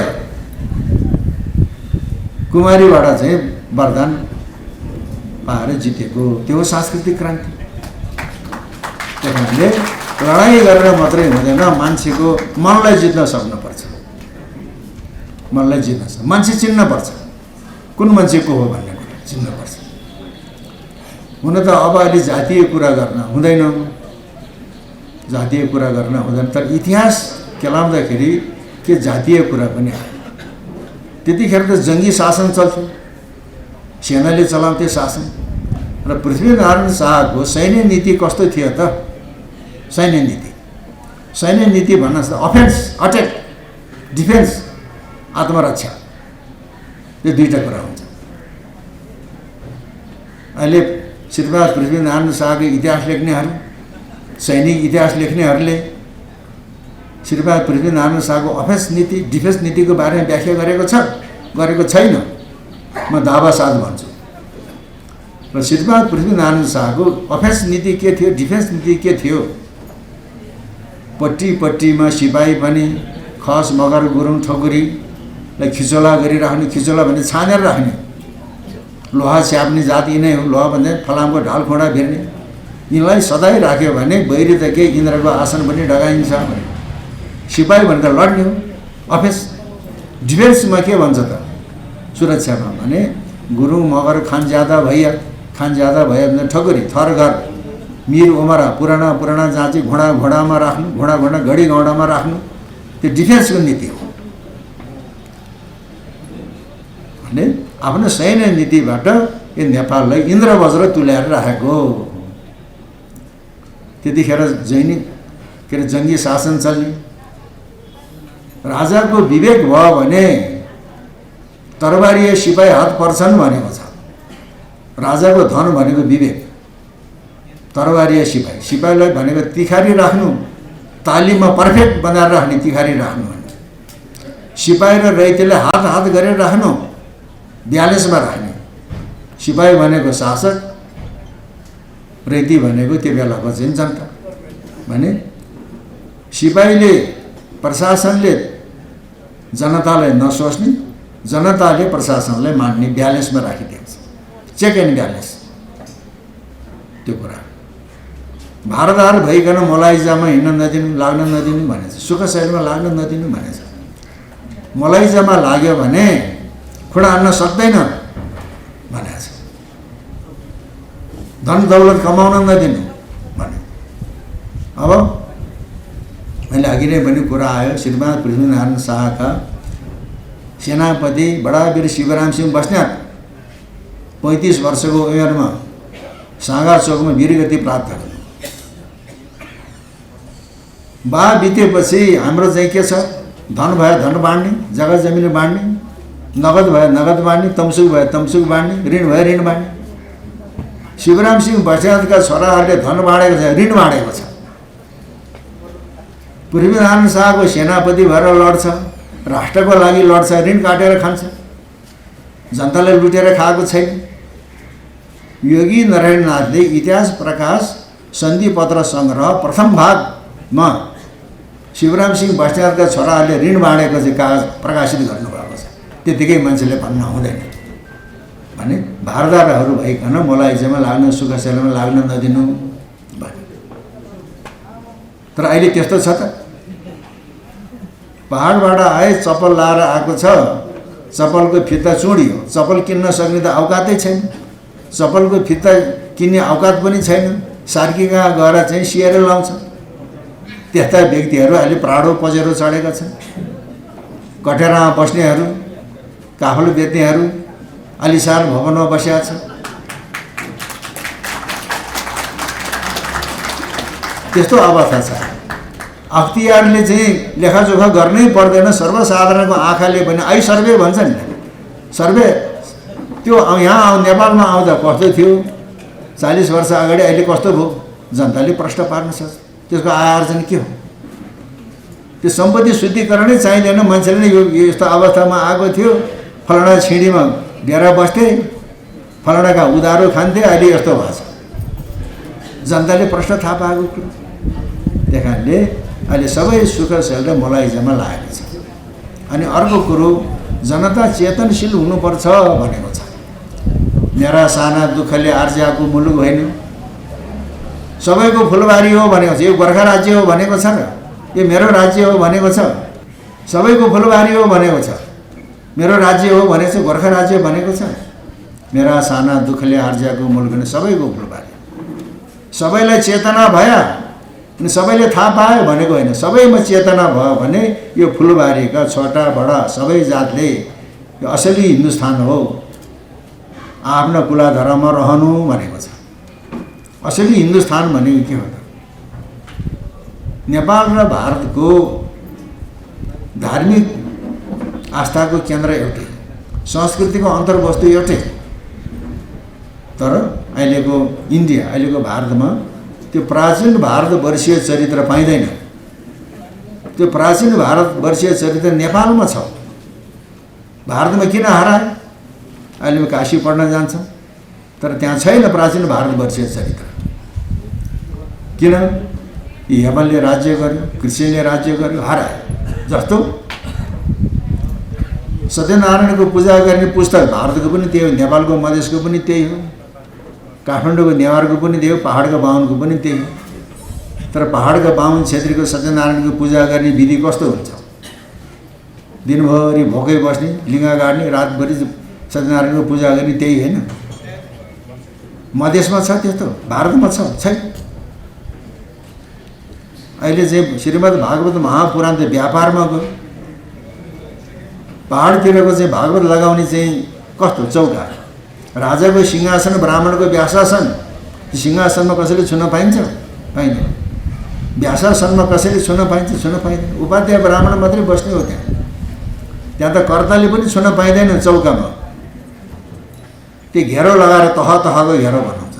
कुमारीबाट चाहिँ वरदान पाएर जितेको, त्यो सांस्कृतिक क्रान्ति। त्यही कारणले लडाइँ गरेर मात्रै हुँदैन, मान्छेको मनलाई जित्न सक्नुपर्छ। मनलाई जित्न सक्छ, मान्छे चिन्नपर्छ, कुन मान्छे को हो भन्ने कुरा चिन्नपर्छ। हुन त अब अहिले जातीय कुरा गर्न हुँदैन, जातीय कुरा गर्न हुँदैन, तर इतिहास केलाउँदाखेरि के जातीय कुरा पनि आयो। त्यतिखेर त जङ्गी शासन चल्थ्यो, सेनाले चलाउँथे शासन। र पृथ्वीनारायण शाहको सैन्य नीति कस्तो थियो त? सैन्य नीति भन्न अफेन्स, अट्याक, डिफेन्स, आत्मरक्षा, यो दुईवटा कुरा हुन्छ। अहिले श्रीपाद पृथ्वीनारायण शाहको इतिहास लेख्नेहरू, सैनिक इतिहास लेख्नेहरूले श्रीपाद पृथ्वीनारायण शाहको अफेन्स नीति, डिफेन्स नीतिको बारेमा व्याख्या गरेको छैन। म दावा साथ भन्छु। र श्रीपाद पृथ्वीनारायण शाहको अफेन्स नीति के थियो, डिफेन्स नीति के थियो? पट्टी पट्टीमा सिपाही पनि खस मगर गुरुङ ठकुरीलाई खिचोला गरिराख्ने, खिचोला भने छानेर राख्ने, लोहा स्याप्ने जाति नै हो। लोहा भन्दा फलामको ढाल खोडा भेट्ने, यिनलाई सधैँ राख्यो भने बैरी त के इन्द्रको आसन पनि डगाइन्छ भने। सिपाही भनेर लड्ने हो। अफेन्स डिफेन्समा के भन्छ त? सुरक्षामा भने गुरुङ मगर खान ज्यादा भैया भने ठकुरी, थर घर, मिर उमरा, पुराना जाँची घोडामा राख्नु, घोडा घडी घोडामा राख्नु, त्यो डिफेन्सको नीति हो। भने आफ्नो सैन्य नीतिबाट यो नेपाललाई इन्द्र वज्र तुल्याएर राखेको। त्यतिखेर जङ्गी शासन चल्ने। राजाको विवेक भयो भने तरबारीय सिपाही हात पर्छन् भनेको छ। राजाको धन भनेको विवेक, तरबारीय सिपाहीलाई भनेको तिखारी राख्नु, तालिममा पर्फेक्ट बनाएर राख्ने, तिखारी राख्नु भने। सिपाही र रैतीले हात गरेर राख्नु, ब्यालेन्समा राख्ने। सिपाही भनेको शासक, रैती भनेको त्यो बेलाको चाहिँ जनता। भने सिपाहीले, प्रशासनले जनतालाई नसोच्ने, जनताले प्रशासनलाई मान्ने, ब्यालेन्समा राखिदिन्छ। चेक एन्ड ब्यालेन्स, त्यो कुरा। भारदार भइकन मलाइजामा हिँड्न नदिनु, लाग्न नदिनु भनेछ। सुखशैलमा लाग्न नदिनु भनेछ। मलाइजामा लाग्यो भने खुडा हान्न सक्दैन भनेछ। धन दौलत कमाउन नदिनु भने। अब मैले अघि नै पनि कुरा आयो, श्रीमान पृथ्वीनारायण शाहका सेनापति बडावीर शिवराम सिंह बस्नेत 35 वर्षको उमेरमा साँगा चोकमा वीरगति प्राप्त गर्नु। बा बितेपछि हाम्रो चाहिँ के छ, धन भयो धन बाँड्ने, जग्गा जमिन बाँड्ने, नगद भयो नगद बाँड्ने, तमसुक भयो तमसुक बाँड्ने, ऋण भयो ऋण बाँड्ने। शिवराम सिंह बस्नेतका छोराहरूले धन बाँडेको छ, ऋण बाँडेको छ। पृथ्वीनारायण शाहको सेनापति भएर लड्छ, राष्ट्रको लागि लड्छ, ऋण काटेर खान्छ, जनताले लुटेर खाएको छैन। योगी नारायणनाथले इतिहास प्रकाश सन्धि पत्र सङ्ग्रह प्रथम भागमा शिवराम सिंह बस्नेतका छोराहरूले ऋण बाँडेको चाहिँ कागज प्रकाशित गर्नुभएको छ। त्यतिकै मान्छेले भन्न हुँदैन भने भारदारहरू भइकन मलाइजामा लाग्न, सुखशैलमा लाग्न नदिनु भने। तर अहिले त्यस्तो छ त, पहाडबाट आए चप्पल लाएर आएको छ, चप्पलको फित्ता चुडियो, चप्पल किन्न सक्ने त औकातै छैन, चप्पलको फित्ता किन्ने औकात पनि छैन, सार्कीमा गएर चाहिँ सिएर लाउँछ। त्यस्ता व्यक्तिहरू अहिले प्राडो पजेरो चढेका छन्। कटेरामा बस्नेहरू, काफल बेच्नेहरू आलिशान भवनमा बसेका छन्। त्यस्तो अवस्था छ। अख्तियारले चाहिँ लेखाजोखा गर्नै पर्दैन, सर्वसाधारणको आँखाले पनि आई सर्वे भन्छन् नि, सर्वे त्यो यहाँ नेपालमा आउँदा कस्तो थियो 40 वर्ष अगाडि, अहिले कस्तो भयो जनताले प्रश्न पार्न सक्छ। त्यसको आय आर्जन के हो? त्यो सम्पत्ति शुद्धिकरणै चाहिँदैन। मान्छेले नै यो यस्तो अवस्थामा आएको थियो, फलाना छिँडीमा डेरा बस्थे, फलानाका उधारो खान्थे, अहिले यस्तो भएको छ। जनताले प्रश्न थाहा पाएको कुरो। त्यही कारणले अहिले सबै सुखशैल र मलाइजामा लागेको छ। अनि अर्को कुरो, जनता चेतनशील हुनुपर्छ भनेको छ। मेरा साना दुःखले आर्जिएको मुलुक होइन, सबैको फुलबारी हो भनेको छ। यो गोर्खा राज्य हो भनेको छ र यो मेरो राज्य हो भनेको छ। सबैको फुलबारी हो भनेको छ, मेरो राज्य हो भनेको छ, गोर्खा राज्य भनेको छ। मेरा साना दुःखले आर्जिएको मुलुक होइन, सबैको फुलबारी। सबैलाई चेतना भयो अनि सबैले थाहा पायो भनेको होइन, सबैमा चेतना भयो भने यो फुलबारीका छोटा बडा सबै जातले यो असली हिन्दुस्तान हो, आफ्नो कुलाधर्ममा रहनु भनेको छ। असली हिन्दुस्तान भनेको के हो त? नेपाल र भारतको धार्मिक आस्थाको केन्द्र एउटै, संस्कृतिको अन्तर्वस्तु एउटै। तर अहिलेको इन्डिया, अहिलेको भारतमा त्यो प्राचीन भारतवर्षीय चरित्र पाइँदैन। त्यो प्राचीन भारतवर्षीय चरित्र नेपालमा छ। भारतमा किन हरायो? अहिले काशी पढ्न जान्छ तर त्यहाँ छैन प्राचीन भारतवर्षीय चरित्र। किन? यमनले राज्य गर्यो, कृष्णले राज्य गर्यो, हरायो। जस्तो सत्यनारायणको पूजा गर्ने पुस्तक भारतको पनि त्यही हो, नेपालको मधेसको पनि त्यही हो, काठमाडौँको नेवारको पनि त्यही हो, पहाडको बाहुनको पनि त्यही हो। तर पहाडको बाहुन क्षेत्रीको सत्यनारायणको पूजा गर्ने विधि कस्तो हुन्छ? दिनभरि भोकै बस्ने, लिङ्गा गाड्ने, रातभरि सत्यनारायणको पूजा गर्ने, त्यही होइन? मधेसमा छ त्यस्तो, भारतमा छैन। अहिले चाहिँ श्रीमद् भागवत महापुराण त व्यापारमा गयो। पहाडतिरको चाहिँ भागवत लगाउने चाहिँ कस्तो चौका, राजाको सिंहासन, ब्राह्मणको व्यासासन। सिंहासनमा कसैले छुन पाइन्छ? पाइँदैन। व्यासासनमा कसैले छुन पाइन्छ? छुन पाइँदैन। उपाध्याय ब्राह्मण मात्रै बस्ने हो त्यहाँ। त्यहाँ त कर्ताले पनि छुन पाइँदैन चौकामा। त्यो घेरो लगाएर तह तहको घेरो बनाउँछ।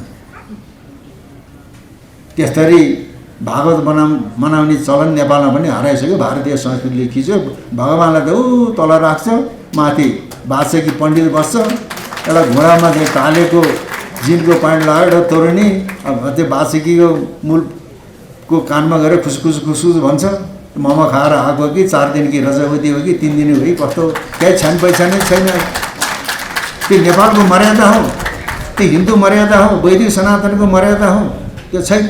त्यस्तरी भागवत मनाउने चलन नेपालमा पनि हराइसक्यो। भारतीय संस्कृतिले खिच्यो। भगवान्लाई त ऊ तल राख्छ, माथि बादशाही पण्डित बस्छ, एउटा घोडामा चाहिँ टालेको जिनको पाइन्ट लगाएर एउटा तोरणी, त्यो बादशाहीको मूलको कानमा गएर खुसखुस खुसखुस भन्छ। मोमो खाएर आएको कि 4 दिन कि रजवती हो कि 3 दिन हो कि कस्तो, केही छान पहिचान नै छैन। त्यो नेपालको मर्यादा हो, त्यो हिन्दू मर्यादा हो, वैदिक सनातनको मर्यादा हो, त्यो छैन।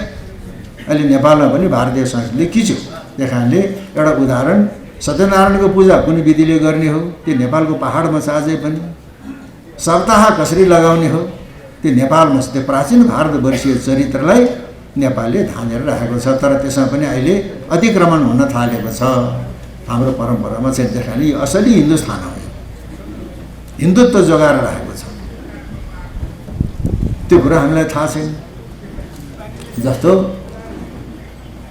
अहिले नेपालमा पनि भारतीय संस्कृतिले किच्यो। त्यही कारणले एउटा उदाहरण सत्यनारायणको पूजा कुन विधिले गर्ने हो, त्यो नेपालको पहाडमा छ अझै पनि। सप्ताह कसरी लगाउने हो, त्यो नेपालमा त्यो प्राचीन भारतवर्षीय चरित्रलाई नेपालले धानेर राखेको छ। तर त्यसमा पनि अहिले अतिक्रमण हुन थालेको छ, हाम्रो परम्परामा चाहिँ। त्यस कारण यो असली हिन्दुस्तान हो, हिन्दुत्व जोगाएर राखेको छ। त्यो कुरा हामीलाई थाहा छैन। जस्तो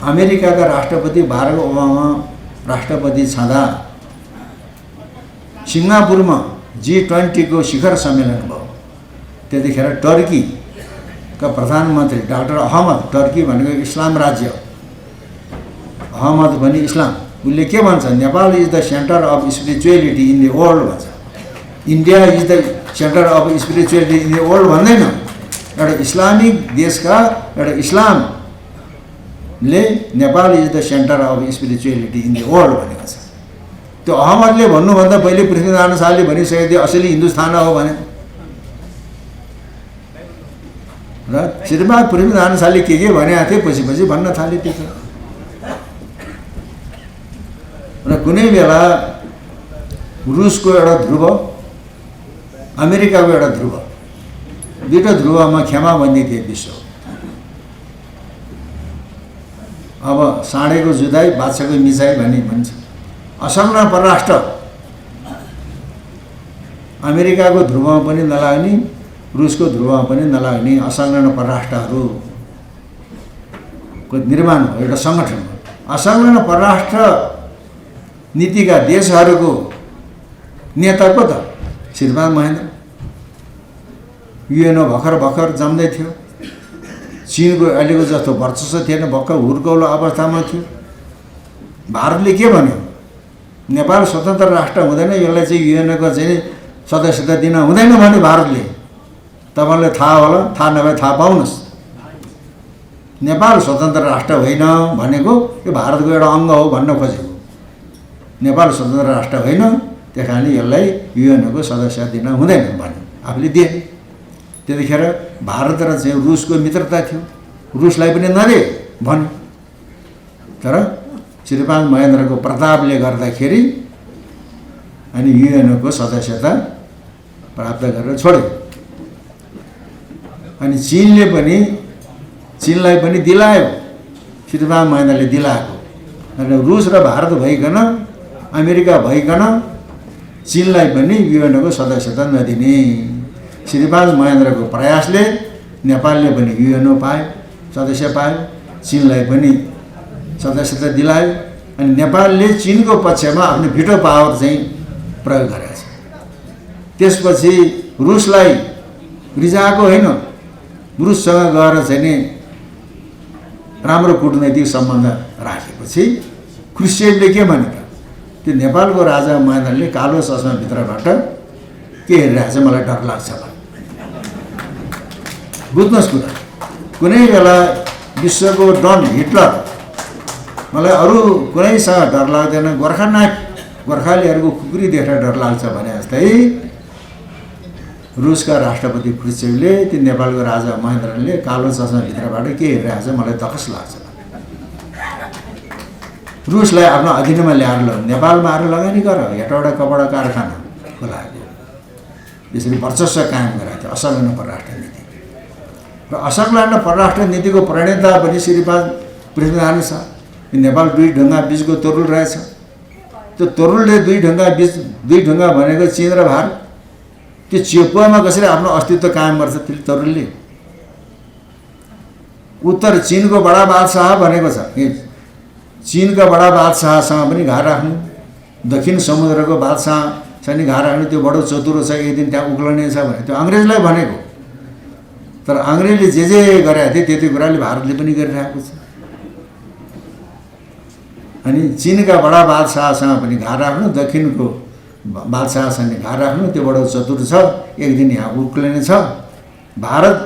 अमेरिकाका राष्ट्रपति बाराक ओबामा राष्ट्रपति छँदा सिङ्गापुरमा G20 को शिखर सम्मेलन भयो। त्यतिखेर टर्कीका प्रधानमन्त्री डाक्टर अहमद, टर्की भनेको इस्लाम राज्य, अहमद पनि इस्लाम, उसले के भन्छ, Nepal is the centre of spirituality in the world भन्छ। India is the centre of spirituality in the world भन्दैन। एउटा इस्लामिक देशका एउटा इस्लामले Nepal is the centre of spirituality in the world भनेको छ। त्यो अहमदले भन्नुभन्दा पहिले पृथ्वीनारायण शाहले भनिसकेको थियो असली हिन्दुस्तान हो भने। र श्रीमान पृथ्वीनारायण शाहले के भनेको थियो पछि पछि भन्न थाले। त्यो र कुनै बेला रुसको एउटा ध्रुव, अमेरिकाको एउटा ध्रुव, दुईवटा ध्रुवमा खेमा भन्ने थिए विश्व। अब साँडेको जुदाई बादशाहको मिसाई भन्ने भन्छ। असंलग्न परराष्ट्र अमेरिकाको ध्रुवमा पनि नलाग्ने, रुसको ध्रुवमा पनि नलाग्ने असंलग्न परराष्ट्रहरूको निर्माण हो एउटा सङ्गठन। असंलग्न परराष्ट्र नीतिका देशहरूको नेता को त श्रीमान महेन्द्र। युएनओ भर्खर जम्दै थियो। चीनको अहिलेको जस्तो वर्चस्व थिएन, भर्खर हुर्कौलो अवस्थामा थियो। भारतले के भन्यो, नेपाल स्वतन्त्र राष्ट्र हुँदैन, यसलाई चाहिँ युएनओको चाहिँ सदस्यता दिन हुँदैन भन्यो भारतले। तपाईँलाई थाहा होला, थाहा नभए थाहा पाउनुहोस्। नेपाल स्वतन्त्र राष्ट्र होइन भनेको यो भारतको एउटा अङ्ग हो भन्न खोजेको। नेपाल स्वतन्त्र राष्ट्र होइन, त्यही कारणले यसलाई युएनओको सदस्यता दिन हुँदैन भन्यो, आफूले दिए। त्यतिखेर भारत र चाहिँ रुसको मित्रता थियो, रुसलाई पनि नदे भन्यो। तर श्रीमान महेन्द्रको प्रतापले गर्दाखेरि अनि युएनओको सदस्यता प्राप्त गरेर छोड्यो। अनि चीनलाई पनि दिलायो, श्रीमान महेन्द्रले दिलाएको। अनि रुस र भारत भइकन, अमेरिका भइकन चीनलाई पनि युएनओको सदस्यता नदिने श्रीमान महेन्द्रको प्रयासले नेपालले पनि युएनओ पायो, सदस्य पायो, चीनलाई पनि सदस्यता दिलायो। अनि नेपालले चीनको पक्षमा आफ्नो भिटो पावर चाहिँ प्रयोग गरेको छ। त्यसपछि रुसलाई रिझाएको होइन, रुससँग गएर चाहिँ नि राम्रो कूटनैतिक सम्बन्ध राखेपछि क्रुसेभले के भने त, त्यो नेपालको राजा महेन्द्रले कालो चस्माभित्रबाट के हेरिरहेको छ, मलाई डर लाग्छ। बुझ्नुहोस् कुरा, कुनै बेला विश्वको डन हिटलर, मलाई अरू कुनैसँग डर लाग्दैन, गोर्खालीहरूको खुकुरी देखेर डर लाग्छ भने जस्तै रुसका राष्ट्रपति क्रुसेभले त्यो नेपालको राजा महेन्द्रले कालो चस्माभित्रबाट के हेरिरहेको छ, मलाई तकस लाग्छ। रुसलाई आफ्नो अधीनमा ल्याएर नेपालमा आएर लगानी गर, हेटौडा कपडा कारखाना खोलाएको, यसरी वर्चस्व कायम गराएको थियो असंलग्न परराष्ट्र नीति। र असंलग्न परराष्ट्र नीतिको प्रणेता पनि श्रीपाद पृथ्वीनारायण शाह। नेपाल दुई ढुङ्गा बिचको तरुल रहेछ। त्यो तरुलले दुई ढुङ्गा भनेको चीन र भारत। त्यो चेपुवामा कसरी आफ्नो अस्तित्व कायम गर्छ त्यो तरुलले। उत्तर चीनको बडा बादशाह भनेको छ, चीनका बडा बादशाहसँग पनि घाट राख्नु, दक्षिण समुद्रको बादशाहसँग नि घाट राख्नु, त्यो बडो चतुरो छ, एक दिन त्यहाँ उक्लने छ भने त्यो अङ्ग्रेजलाई भनेको। तर अङ्ग्रेजले जे गरेका थिए त्यति कुराले भारतले पनि गरिरहेको छ। अनि चीनका बडा बादशाहसँग पनि घाट राख्नु, दक्षिणको बादशाहसँग घाट राख्नु, त्यो बडो चतुर छ, एक दिन यहाँ उक्लिने छ। भारत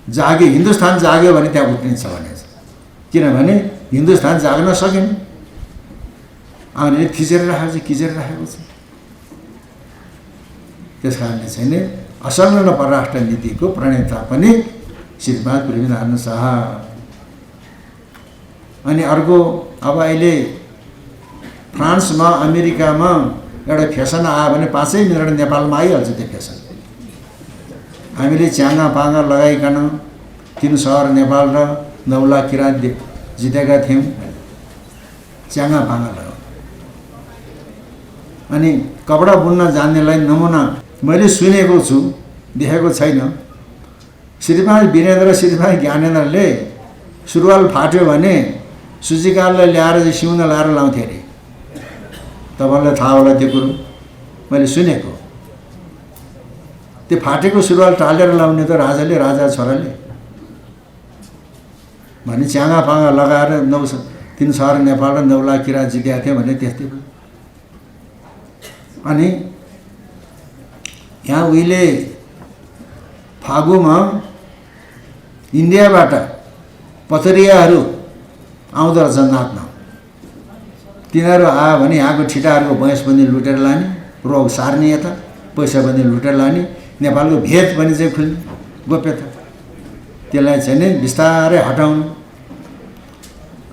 जागे, हिन्दुस्तान जाग्यो भने त्यहाँ उक्लिन्छ भने, किनभने हिन्दुस्तान जाग्न सकेन, अङ्ग्रेजले खिचेर राखेको छ। त्यस कारणले चाहिँ नि असंलग्न परराष्ट्र नीतिको प्रणेता पनि श्रीमान पृथ्वीनारायण शाह। अनि अर्को अब अहिले फ्रान्समा अमेरिकामा एउटा फेसन आयो भने 5 मिनट नेपालमा आइहाल्छ त्यो फेसन। हामीले च्याङ्गा पाङ्गा लगाइकन 3 सहर नेपाल र 9 लाख किराँत जितेका थियौँ, च्याङ्गा पाङ्गा लगाऊ। अनि कपडा बुन्न जान्नेलाई नमुना मैले सुनेको छु, देखेको छैन। श्रीमान वीरेन्द्र श्रीमान ज्ञानेन्द्रले सुरुवाल फाट्यो भने सूचीकारलाई ल्याएर चाहिँ सिउन लाएर लाउँथे अरे। तपाईँलाई थाहा होला त्यो कुरो, मैले सुनेको। त्यो फाटेको सुरुवाल टालेर लाउने त राजाले, राजा छोराले भने च्याङ्गा पाङ्गा लगाएर 3 सहर नेपाल र 9 लाख किराँत जितेका थियो भने त्यस्तै भयो। अनि यहाँ उहिले फागुमा इन्डियाबाट पथरियाहरू आउँदो रहेछ नाच्न। तिनीहरू आयो भने यहाँको ठिटाहरूको भैँस पनि लुटेर लाने, रोग सार्ने, यता पैसा पनि लुटेर लाने, नेपालको भेद पनि चाहिँ खुल्ने, गोप्यता। त्यसलाई चाहिँ नि बिस्तारै हटाउनु।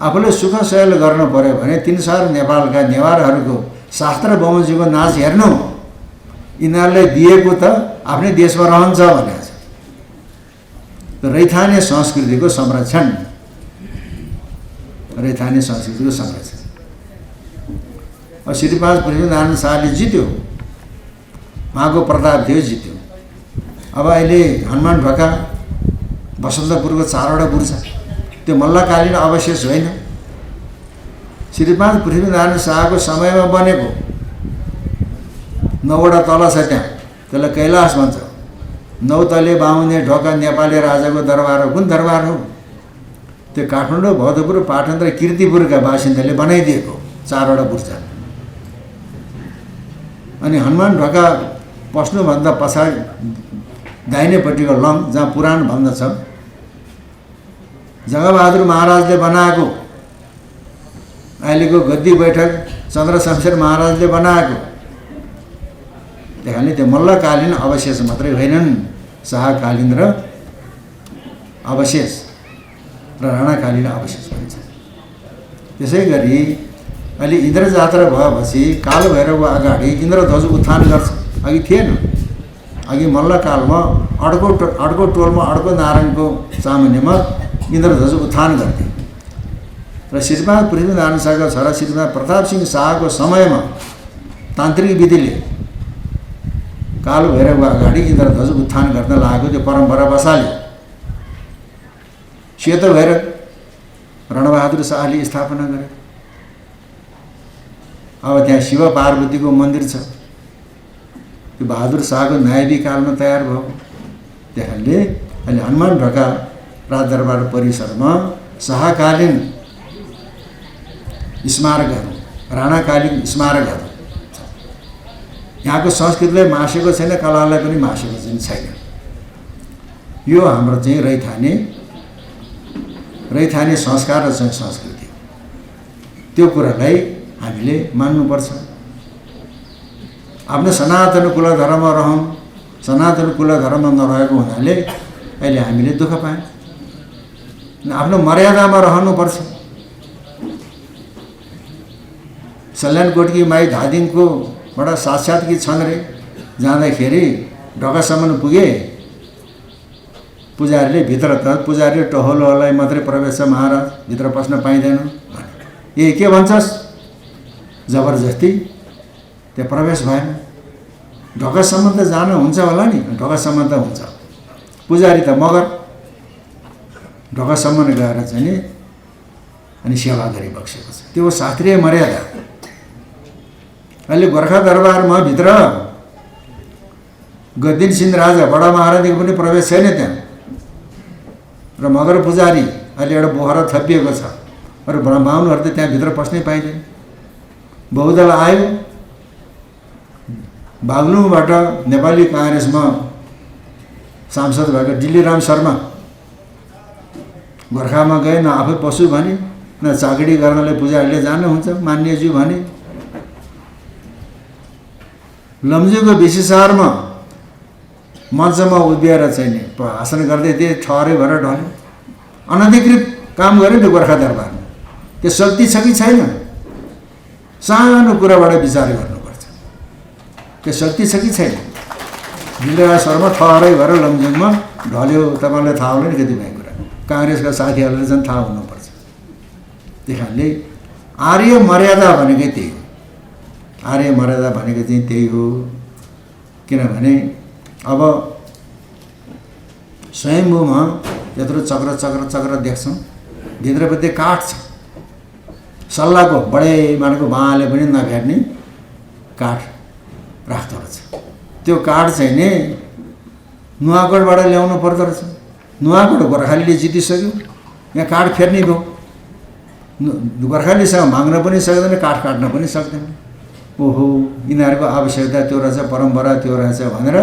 आफूले सुख सहयोग गर्नु पर्यो भने 3 सहर नेपालका नेवारहरूको शास्त्र बमोजिमको नाच हेर्नु, यिनीहरूले दिएको त आफ्नै देशमा रहन्छ भनेको छ। रैथाने संस्कृतिको संरक्षण, रैथाने संस्कृतिको संरक्षण। अब श्री 5 पृथ्वीनारायण शाहले जित्यो, उहाँको प्रताप थियो, जित्यो। अब अहिले हनुमान ढोका बसन्तपुरको 4वटा बुर्जा, त्यो मल्लकालीन अवशेष होइन। श्री 5 पृथ्वीनारायण शाहको समयमा बनेको 9वटा तल छ त्यहाँ, त्यसलाई कैलाश भन्छ। 9 तले बाहुने ढोका नेपाली राजाको दरबार हो। कुन दरबार हो? त्यो काठमाडौँ, भरतपुर, पाटन र कीर्तिपुरका बासिन्दाले बनाइदिएको 4वटा बुर्जा। अनि हनुमान ढोका पस्नुभन्दा पछाडि दाहिनेपट्टिको लम, जहाँ पुराण भन्दछ, जङ्गबहादुर महाराजले बनाएको, अहिलेको गद्दी बैठक चन्द्रशमशेर महाराजले बनाएको। त्यहाँले त्यो मल्लकालीन अवशेष मात्रै होइनन्, शाहकालीन र अवशेष र राणाकालीन अवशेष पनि छ। त्यसै गरी अहिले इन्द्र जात्रा भएपछि कालभैरवको अगाडि इन्द्रध्वज उत्थान गर्छ। अघि थिएन, अघि मल्लकालमा अड्को टोलमा अड्को नारायणको सामुन्यमा इन्द्रध्वज उत्थान गर्थे। र श्री 5 पृथ्वीनारायण शाहका छोरा श्रीमान प्रताप सिंह शाहको समयमा तान्त्रिक विधिले कालभैरवको अगाडि इन्द्रध्वज उत्थान गर्न लागेको त्यो परम्परा बसाल्यो। सेतो भैरव रणबहादुर शाहले स्थापना गरे। अब त्यहाँ शिव पार्वतीको मन्दिर छ, त्यो बहादुर शाहको नायबी कालमा तयार भयो। त्यहाँले अहिले हनुमान ढोका राजदरबार परिसरमा शाहकालीन स्मारकहरू, राणाकालीन स्मारकहरू। यहाँको संस्कृतिलाई मासेको छैन, कलालाई पनि मासेको छैन। यो हाम्रो चाहिँ रैथाने संस्कार र चाहिँ संस्कृति, त्यो कुरालाई हामीले मान्नुपर्छ। आफ्नो सनातन कुल धर्ममा रहौँ, सनातन कुल धर्ममा नरहेको हुनाले अहिले हामीले दुःख पायौँ। आफ्नो मर्यादामा रहनुपर्छ। सल्यानकोटकी माई धादिङकोबाट साक्षात कि छन् रे, जाँदाखेरि ढोकासम्म पुगे, पुजारीले भित्र त पुजारी टहलोलाई मात्रै प्रवेश छ महाराज, भित्र पस्न पाइँदैन भने। ए के भन्छस्? जबरजस्ती त्यहाँ प्रवेश भएन। ढोकासम्म त जान हुन्छ होला नि, ढोकासम्म त हुन्छ। पुजारी त मगर ढोकासम्म गएर चाहिँ नि अनि सेवा गरिबक्सेको छ। त्यो शास्त्रीय मर्यादा। अहिले गोर्खा दरबारमा भित्र गद्दिन सिंह राजा बडा महाराजको पनि प्रवेश छैन त्यहाँ। र मगर पुजारी अहिले एउटा बोहरा थपिएको छ, र ब्राह्मणहरू त त्यहाँभित्र पस्नै पाइँदैन। बहुदल आयो, बागलुङबाट नेपाली काङ्ग्रेसमा सांसद भएको डिल्लीराम शर्मा गोर्खामा गए, न आफै पशु भने, न चाकडी गर्नलाई पुजारीले जानुहुन्छ, मान्यज्यू भने। लम्जुको विशेषारमा मञ्चमा उभिएर चाहिँ नि भाषण गर्दै थिए, ठहरै भएर ढल्यो। अनधिकृत काम गर्यो नि गोर्खा दरबारमा। त्यो शक्ति छ कि छैन? सानो कुराबाट विचार गर्नुपर्छ। त्यो शक्ति छ कि छैन? गिरिराज शर्मा थरै भएर लमजुङमा ढल्यो। तपाईँलाई थाहा होला नि कतिपय कुरा। काङ्ग्रेसका साथीहरूलाई झन् थाहा हुनुपर्छ। त्यही कारणले आर्य मर्यादा भनेकै त्यही हो। आर्य मर्यादा भनेको चाहिँ त्यही हो। किनभने अब स्वयम्भूमा यत्रो चक्र चक्र चक्र देख्छौँ, भित्रपट्टि काठ छ। सल्लाहको बडे मानेको बाँले पनि नभेट्ने काठ राख्दो रहेछ। त्यो काठ चाहिँ नि नुवाकोटबाट ल्याउनु पर्दो रहेछ। नुवाकोट गोर्खालीले जितिसक्यो, यहाँ काठ फेर्ने भयो। गोर्खालीसँग माग्न पनि सक्दैन, काठ काट्न पनि सक्दैन। ओहो, यिनीहरूको आवश्यकता त्यो रहेछ, परम्परा त्यो रहेछ भनेर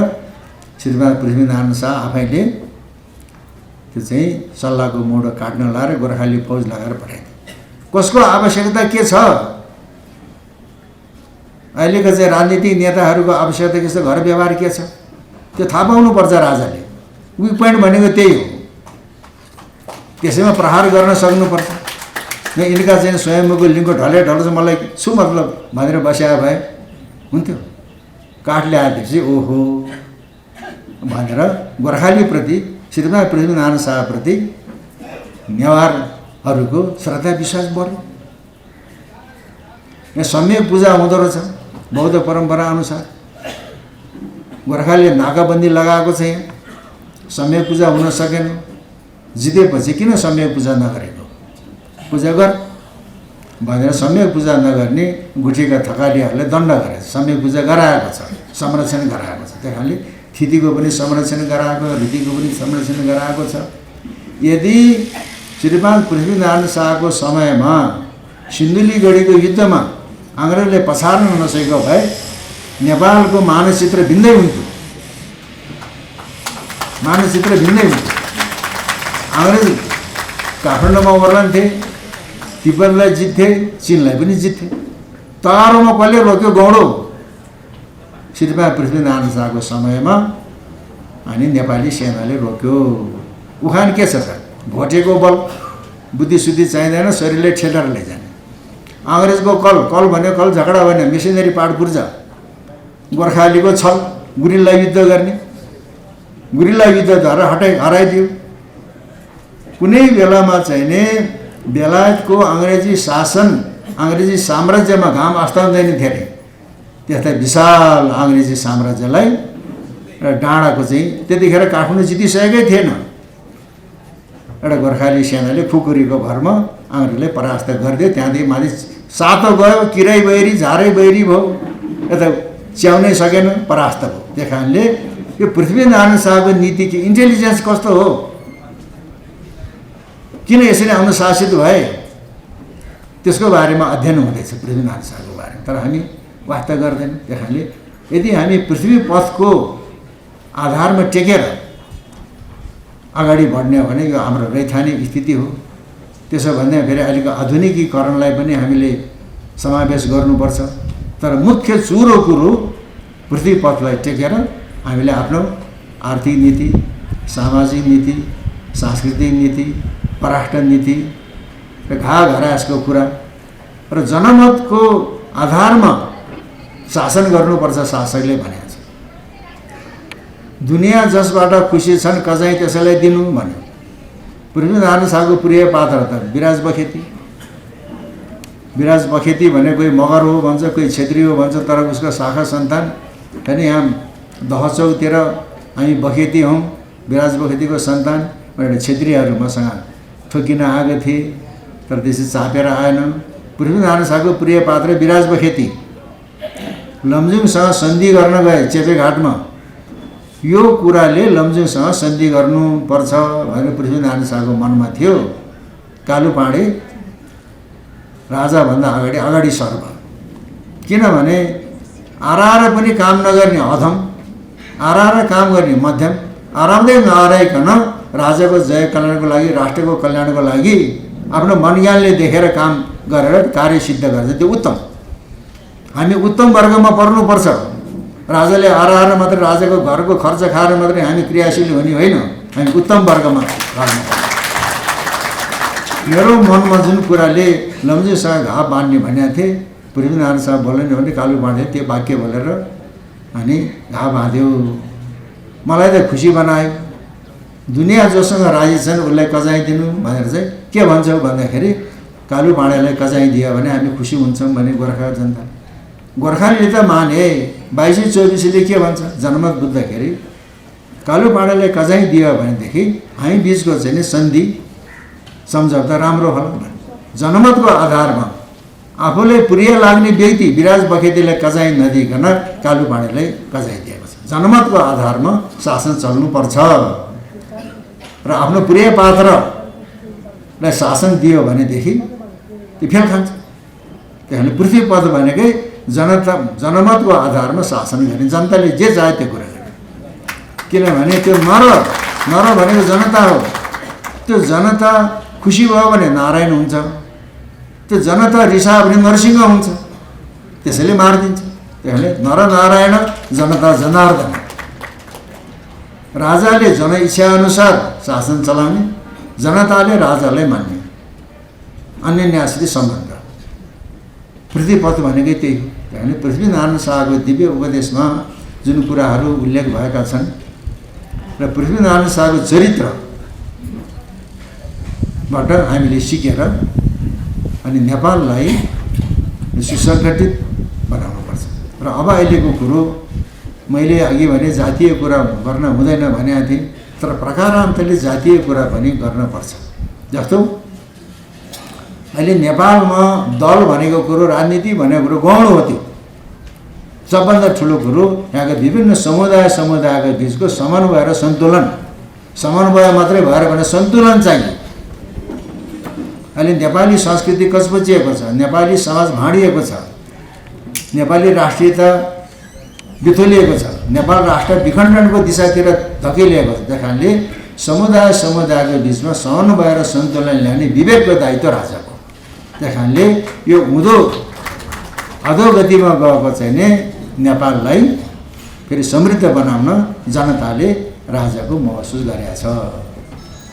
श्रीमान पृथ्वीनारायण शाह आफैले त्यो चाहिँ सल्लाहको मोडो काट्न लाएर गोर्खाली फौज लगाएर पठाइदियो। कसको आवश्यकता के छ? अहिलेको चाहिँ राजनीतिक नेताहरूको आवश्यकता के छ, घर व्यवहार के छ, त्यो थाहा पाउनुपर्छ राजाले। विक पोइन्ट भनेको त्यही हो। त्यसैमा प्रहार गर्न सक्नुपर्छ। न यिनका चाहिँ स्वयम्भूको लिङ्गको ढले ढल्छ, मलाई छु मतलब भनेर बस्या भए हुन्थ्यो। काठ ल्याएपछि ओहो भनेर गोर्खालीप्रति श्रीमान पृथ्वीनारायण शाहप्रति नेवारहरूको श्रद्धा विश्वास बढ्यो। यहाँ सम्यक पूजा हुँदो रहेछ बौद्ध परम्परा अनुसार। गोर्खाले नाकाबन्दी लगाएको छ। यहाँ सम्यक पूजा हुन सकेन। जितेपछि किन सम्यक पूजा नगरेको? पूजा गर भनेर सम्यक पूजा नगर्ने गुठीका थकालीहरूलाई दण्ड गरेछ। सम्यक पूजा गराएको छ, संरक्षण गराएको छ। त्यही कारणले थितिको पनि संरक्षण गराएको, रीतिको पनि संरक्षण गराएको छ। यदि श्रीमान पृथ्वीनारायण शाहको समयमा सिन्धुलीगढीको युद्धमा अङ्ग्रेजले पछार्न नसकेको भए नेपालको मानचित्र भिन्दै हुन्थ्यो। मानचित्र भिन्दै हुन्थ्यो। अङ्ग्रेज काठमाडौँमा ओर्लन्थे, तिब्बतलाई जित्थे, चिनलाई पनि जित्थे। तगारोमा कसले रोक्यो? गौडो। श्रीमान पृथ्वीनारायण शाहको समयमा अनि नेपाली सेनाले रोक्यो। उखान के छ त? भोटेको बल, बुद्धिसुद्धि चाहिँदैन, शरीरले ठेलेर लैजाने। अङ्ग्रेजको कल भन्यो कल झगडा होइन, मिसनरी पाठ बुर्जा। गोर्खालीको छल, गुरिल्ला युद्ध गर्ने। गुरिल्ला युद्धद्वारा हराइदियो। कुनै बेलामा चाहिँ नि बेलायतको अङ्ग्रेजी शासन, अङ्ग्रेजी साम्राज्यमा घाम अस्ताउँदैन धेरै। त्यस्ता विशाल अङ्ग्रेजी साम्राज्यलाई र डाँडाको चाहिँ त्यतिखेर काठमाडौँ जितिसकेकै थिएन। एउटा गोर्खाली सेनाले खुकुरीको भरमा अङ्ग्रेजले परास्त गरिदियो। त्यहाँदेखि माथि सातो गयो, किराई बहिरी झारै बहिरी भयो, यता च्याउनै सकेन, परास्त भयो। त्यही कारणले यो पृथ्वीनारायण शाहको नीति कि इन्टेलिजेन्स कस्तो हो, किन यसरी अनुशासित भए, त्यसको बारेमा अध्ययन हुँदैछ पृथ्वीनारायण शाहको बारेमा। तर हामी वास्ता गर्दैन। त्यही कारणले यदि हामी पृथ्वी पथको आधारमा टेकेर अगाडि बढ्ने हो भने यो हाम्रो रैथाने स्थिति हो। त्यसो भन्दा फेरि अहिलेको आधुनिकीकरणलाई पनि हामीले समावेश गर्नुपर्छ। तर मुख्य चुरो कुरो पृथ्वी पथलाई टेकेर हामीले आफ्नो आर्थिक नीति, सामाजिक नीति, सांस्कृतिक नीति, पराष्ट्र नीति र घाघरासको कुरा र जनमतको आधारमा शासन गर्नुपर्छ शासकले भनेको छ। दुनियाँ जसबाट खुसी छन् कझै त्यसैलाई दिनु भन्यो। पृथ्वीनारायण शाहको प्रिय पात्र त विराज बखेती। विराज बखेती भने कोही मगर हो भन्छ, कोही छेत्री हो भन्छ, तर उसको शाखा सन्तान होइन। यहाँ दहचौकतिर हामी बखेती हौँ, विराज बखेतीको सन्तान। एउटा छेत्रीहरू मसँग ठोकिन आएको थिए, तर त्यसै चापेर आएन। पृथ्वीनारायण शाहको प्रिय पात्र विराज बखेती लमजुङसँग सन्धि गर्न गए चेपेघाटमा। यो कुराले लमजुङसँग सन्धि गर्नुपर्छ भनेर पृथ्वीनारायण शाहको मनमा थियो। कालुपाँडे राजाभन्दा अगाडि सर्व। किनभने आरार पनि काम नगर्ने अधम, आरार काम गर्ने मध्यम, आरामले नहराइकन राजाको जय कल्याणको लागि, राष्ट्रको कल्याणको लागि आफ्नो मनज्ञानले देखेर काम गरेर कार्य सिद्ध गर्छ, त्यो उत्तम। हामी उत्तम वर्गमा पर्नुपर्छ। राजाले आरार मात्रै राजाको घरको खर्च खाएर मात्रै हामी क्रियाशील हुने होइन, हामी उत्तम वर्गमा गर्नुपर्छ। मेरो मनमा जुन कुराले लम्जुसँग घाव बाँध्ने भनेको थिएँ, पृथ्वीनारायण शाह बोल्ने भने कालु बाँधे, त्यो वाक्य बोलेर अनि घाव बाँध्यो। मलाई त खुसी बनायो। दुनियाँ जोसँग राजी छन् उसलाई कजाइदिनु भनेर चाहिँ के भन्छौ भन्दाखेरि कालु पाँडेलाई कजाइदियो भने हामी खुसी हुन्छौँ भने गोर्खा जनता। गोर्खालीले त माने। 2224ले के भन्छ जनमत बुझ्दाखेरि कालु पाँडेलाई कजाइदियो भनेदेखि हामी बिचको चाहिँ नि सन्धि सम्झौता राम्रो होला भने जनमतको आधारमा आफूले प्रिय लाग्ने व्यक्ति विराज बखेतीलाई कजाइ नदिकन कालु पाँडेलाई कजाइदिएको छ। जनमतको आधारमा शासन चल्नुपर्छ र आफ्नो प्रिय पात्रलाई शासन दियो भनेदेखि त्यो फेल खान्छ। त्यहाँले पृथ्वीपद भनेकै जनमतको आधारमा शासन गर्ने, जनताले जे चाहे त्यो कुरा गर्ने। किनभने त्यो नर भनेको जनता हो। त्यो जनता खुसी भयो भने नारायण हुन्छ, त्यो जनता रिसायो भने नरसिंह हुन्छ। त्यसैले मारिदिन्छ। त्यसले नर नारायण जनता जनार्दन। राजाले जनइच्छाअनुसार शासन चलाउने, जनताले राजालाई मान्ने, अन्यन्याश्री सम्बन्ध। पृथ्वीपथ भनेकै त्यही हो। त्यहाँले पृथ्वीनारायण शाहको दिव्य उपदेशमा जुन कुराहरू उल्लेख भएका छन् र पृथ्वीनारायण शाहको चरित्रबाट हामीले सिकेर अनि नेपाललाई सुसङ्गठित बनाउनुपर्छ। र अब अहिलेको कुरो मैले अघि भने जातीय कुरा गर्न हुँदैन भनेको थिएँ, तर प्रकारान्तरले जातीय कुरा पनि गर्नुपर्छ। जस्तो अहिले नेपालमा दल भनेको कुरो, राजनीति भनेको कुरो गौण हो। त्यो सबभन्दा ठुलो कुरो यहाँका विभिन्न समुदायका बिचको समन्वय र सन्तुलन। समन्वय मात्रै भएर भने सन्तुलन चाहियो। अहिले नेपाली संस्कृति कचपचिएको छ, नेपाली समाज भाँडिएको छ, नेपाली राष्ट्रियता बिथोलिएको छ, नेपाल राष्ट्र विखण्डनको दिशातिर धकेलिएको छ। त्यस कारणले समुदायको बिचमा समन्वय र सन्तुलन ल्याउने विवेकको दायित्व राजाको। त्यस कारणले यो उँधो अधोगतिमा गएको चाहिँ नि नेपाललाई फेरि समृद्ध बनाउन जनताले राजाको महसुस गरेका छ।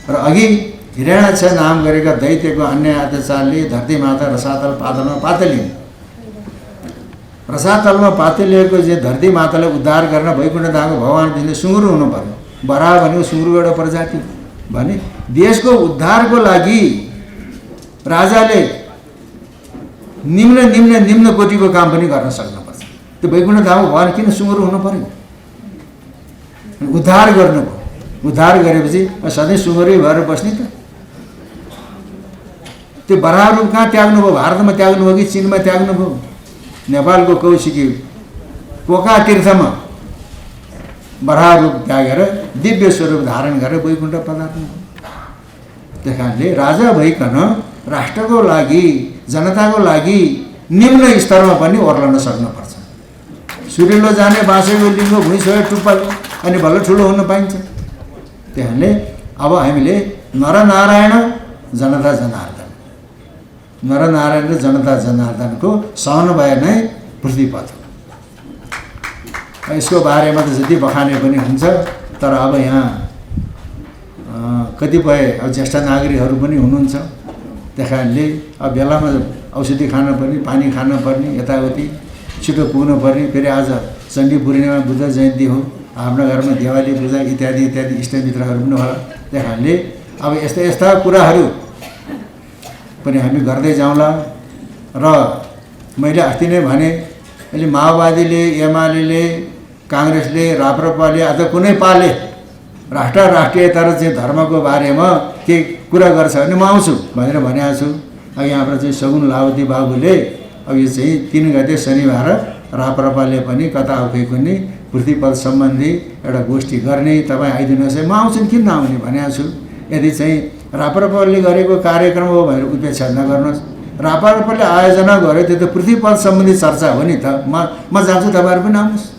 र अघि हिरण्यक्ष नाम गरेका दैत्यको अन्य अत्याचारले धरती माता रसातल पातलमा पातलिन्। रसातलमा पातलिएको चाहिँ धरती मातालाई उद्धार गर्न वैकुण्ठ धामको भगवान दिने सुँगुर हुनु पर्यो। बराह भनेको सुँगुरको एउटा प्रजाति भने देशको उद्धारको लागि राजाले निम्न कोटिको काम पनि गर्न सक्नुपर्छ। त्यो वैकुण्ठ धामको भगवान किन सुँगुर हुनु पर्यो? उद्धार गर्नुको। उद्धार गरेपछि सधैँ सुँगुरै भएर बस्ने त? त्यो बराह रूप कहाँ त्याग्नुभयो? भारतमा त्याग्नुभयो कि चिनमा त्याग्नुभयो? नेपालको कौशिकी पोका तीर्थमा बराह रूप त्यागेर दिव्य स्वरूप धारण गरेर वैकुण्ठ पदार्थ। त्यस कारणले राजा भइकन राष्ट्रको लागि, जनताको लागि निम्न स्तरमा पनि ओर्लन सक्नुपर्छ। सुरिलो जाने बाँसेको लिङ्गो भुइँ छोयो टुप्पल अनि बल्ल ठुलो हुन पाइन्छ। त्यहाँले अब हामीले नरनारायण जनता जनार्दन, नरनारायण र जनता जनार्दनको समन्वय नै पृथ्वीपथ हो। यसको बारेमा त जति बखाने पनि हुन्छ, तर अब यहाँ कतिपय अब ज्येष्ठ नागरिकहरू पनि हुनुहुन्छ। त्यस कारणले अब बेलामा औषधि खान पर्ने, पानी खान पर्ने, यताउति छिटो पुग्नु पर्ने। फेरि आज चण्डी पूर्णिमा, बुद्ध जयन्ती हो, हाम्रो घरमा दिवाली पूजा इत्यादि इष्टमित्रहरू पनि होला। त्यस कारणले अब यस्ता कुराहरू पनि हामी गर्दै जाउँला। र मैले अस्ति नै भने, अहिले माओवादीले, एमाले, काङ्ग्रेसले, राप्रपाले अथवा कुनै पाले राष्ट्रियता र चाहिँ धर्मको बारेमा के कुरा गर्छ भने म आउँछु भनेर भनेको छु। अब यहाँबाट चाहिँ सगुन लावती बाबुले अब यो चाहिँ 3 गते शनिबार राप्रपाले पनि कता आफैको नि पृथ्वीपद सम्बन्धी एउटा गोष्ठी गर्ने, तपाईँ आइदिनुहोस् है। म आउँछु, किन नआउने भनेको छु। यदि चाहिँ राप्रपाले गरेको कार्यक्रम हो भनेर उपेक्षा नगर्नुहोस्। राप्रपाले आयोजना गर्यो त्यो त पृथ्वीपद सम्बन्धी चर्चा हो नि त। म जान्छु, तपाईँहरू पनि आउनुहोस्।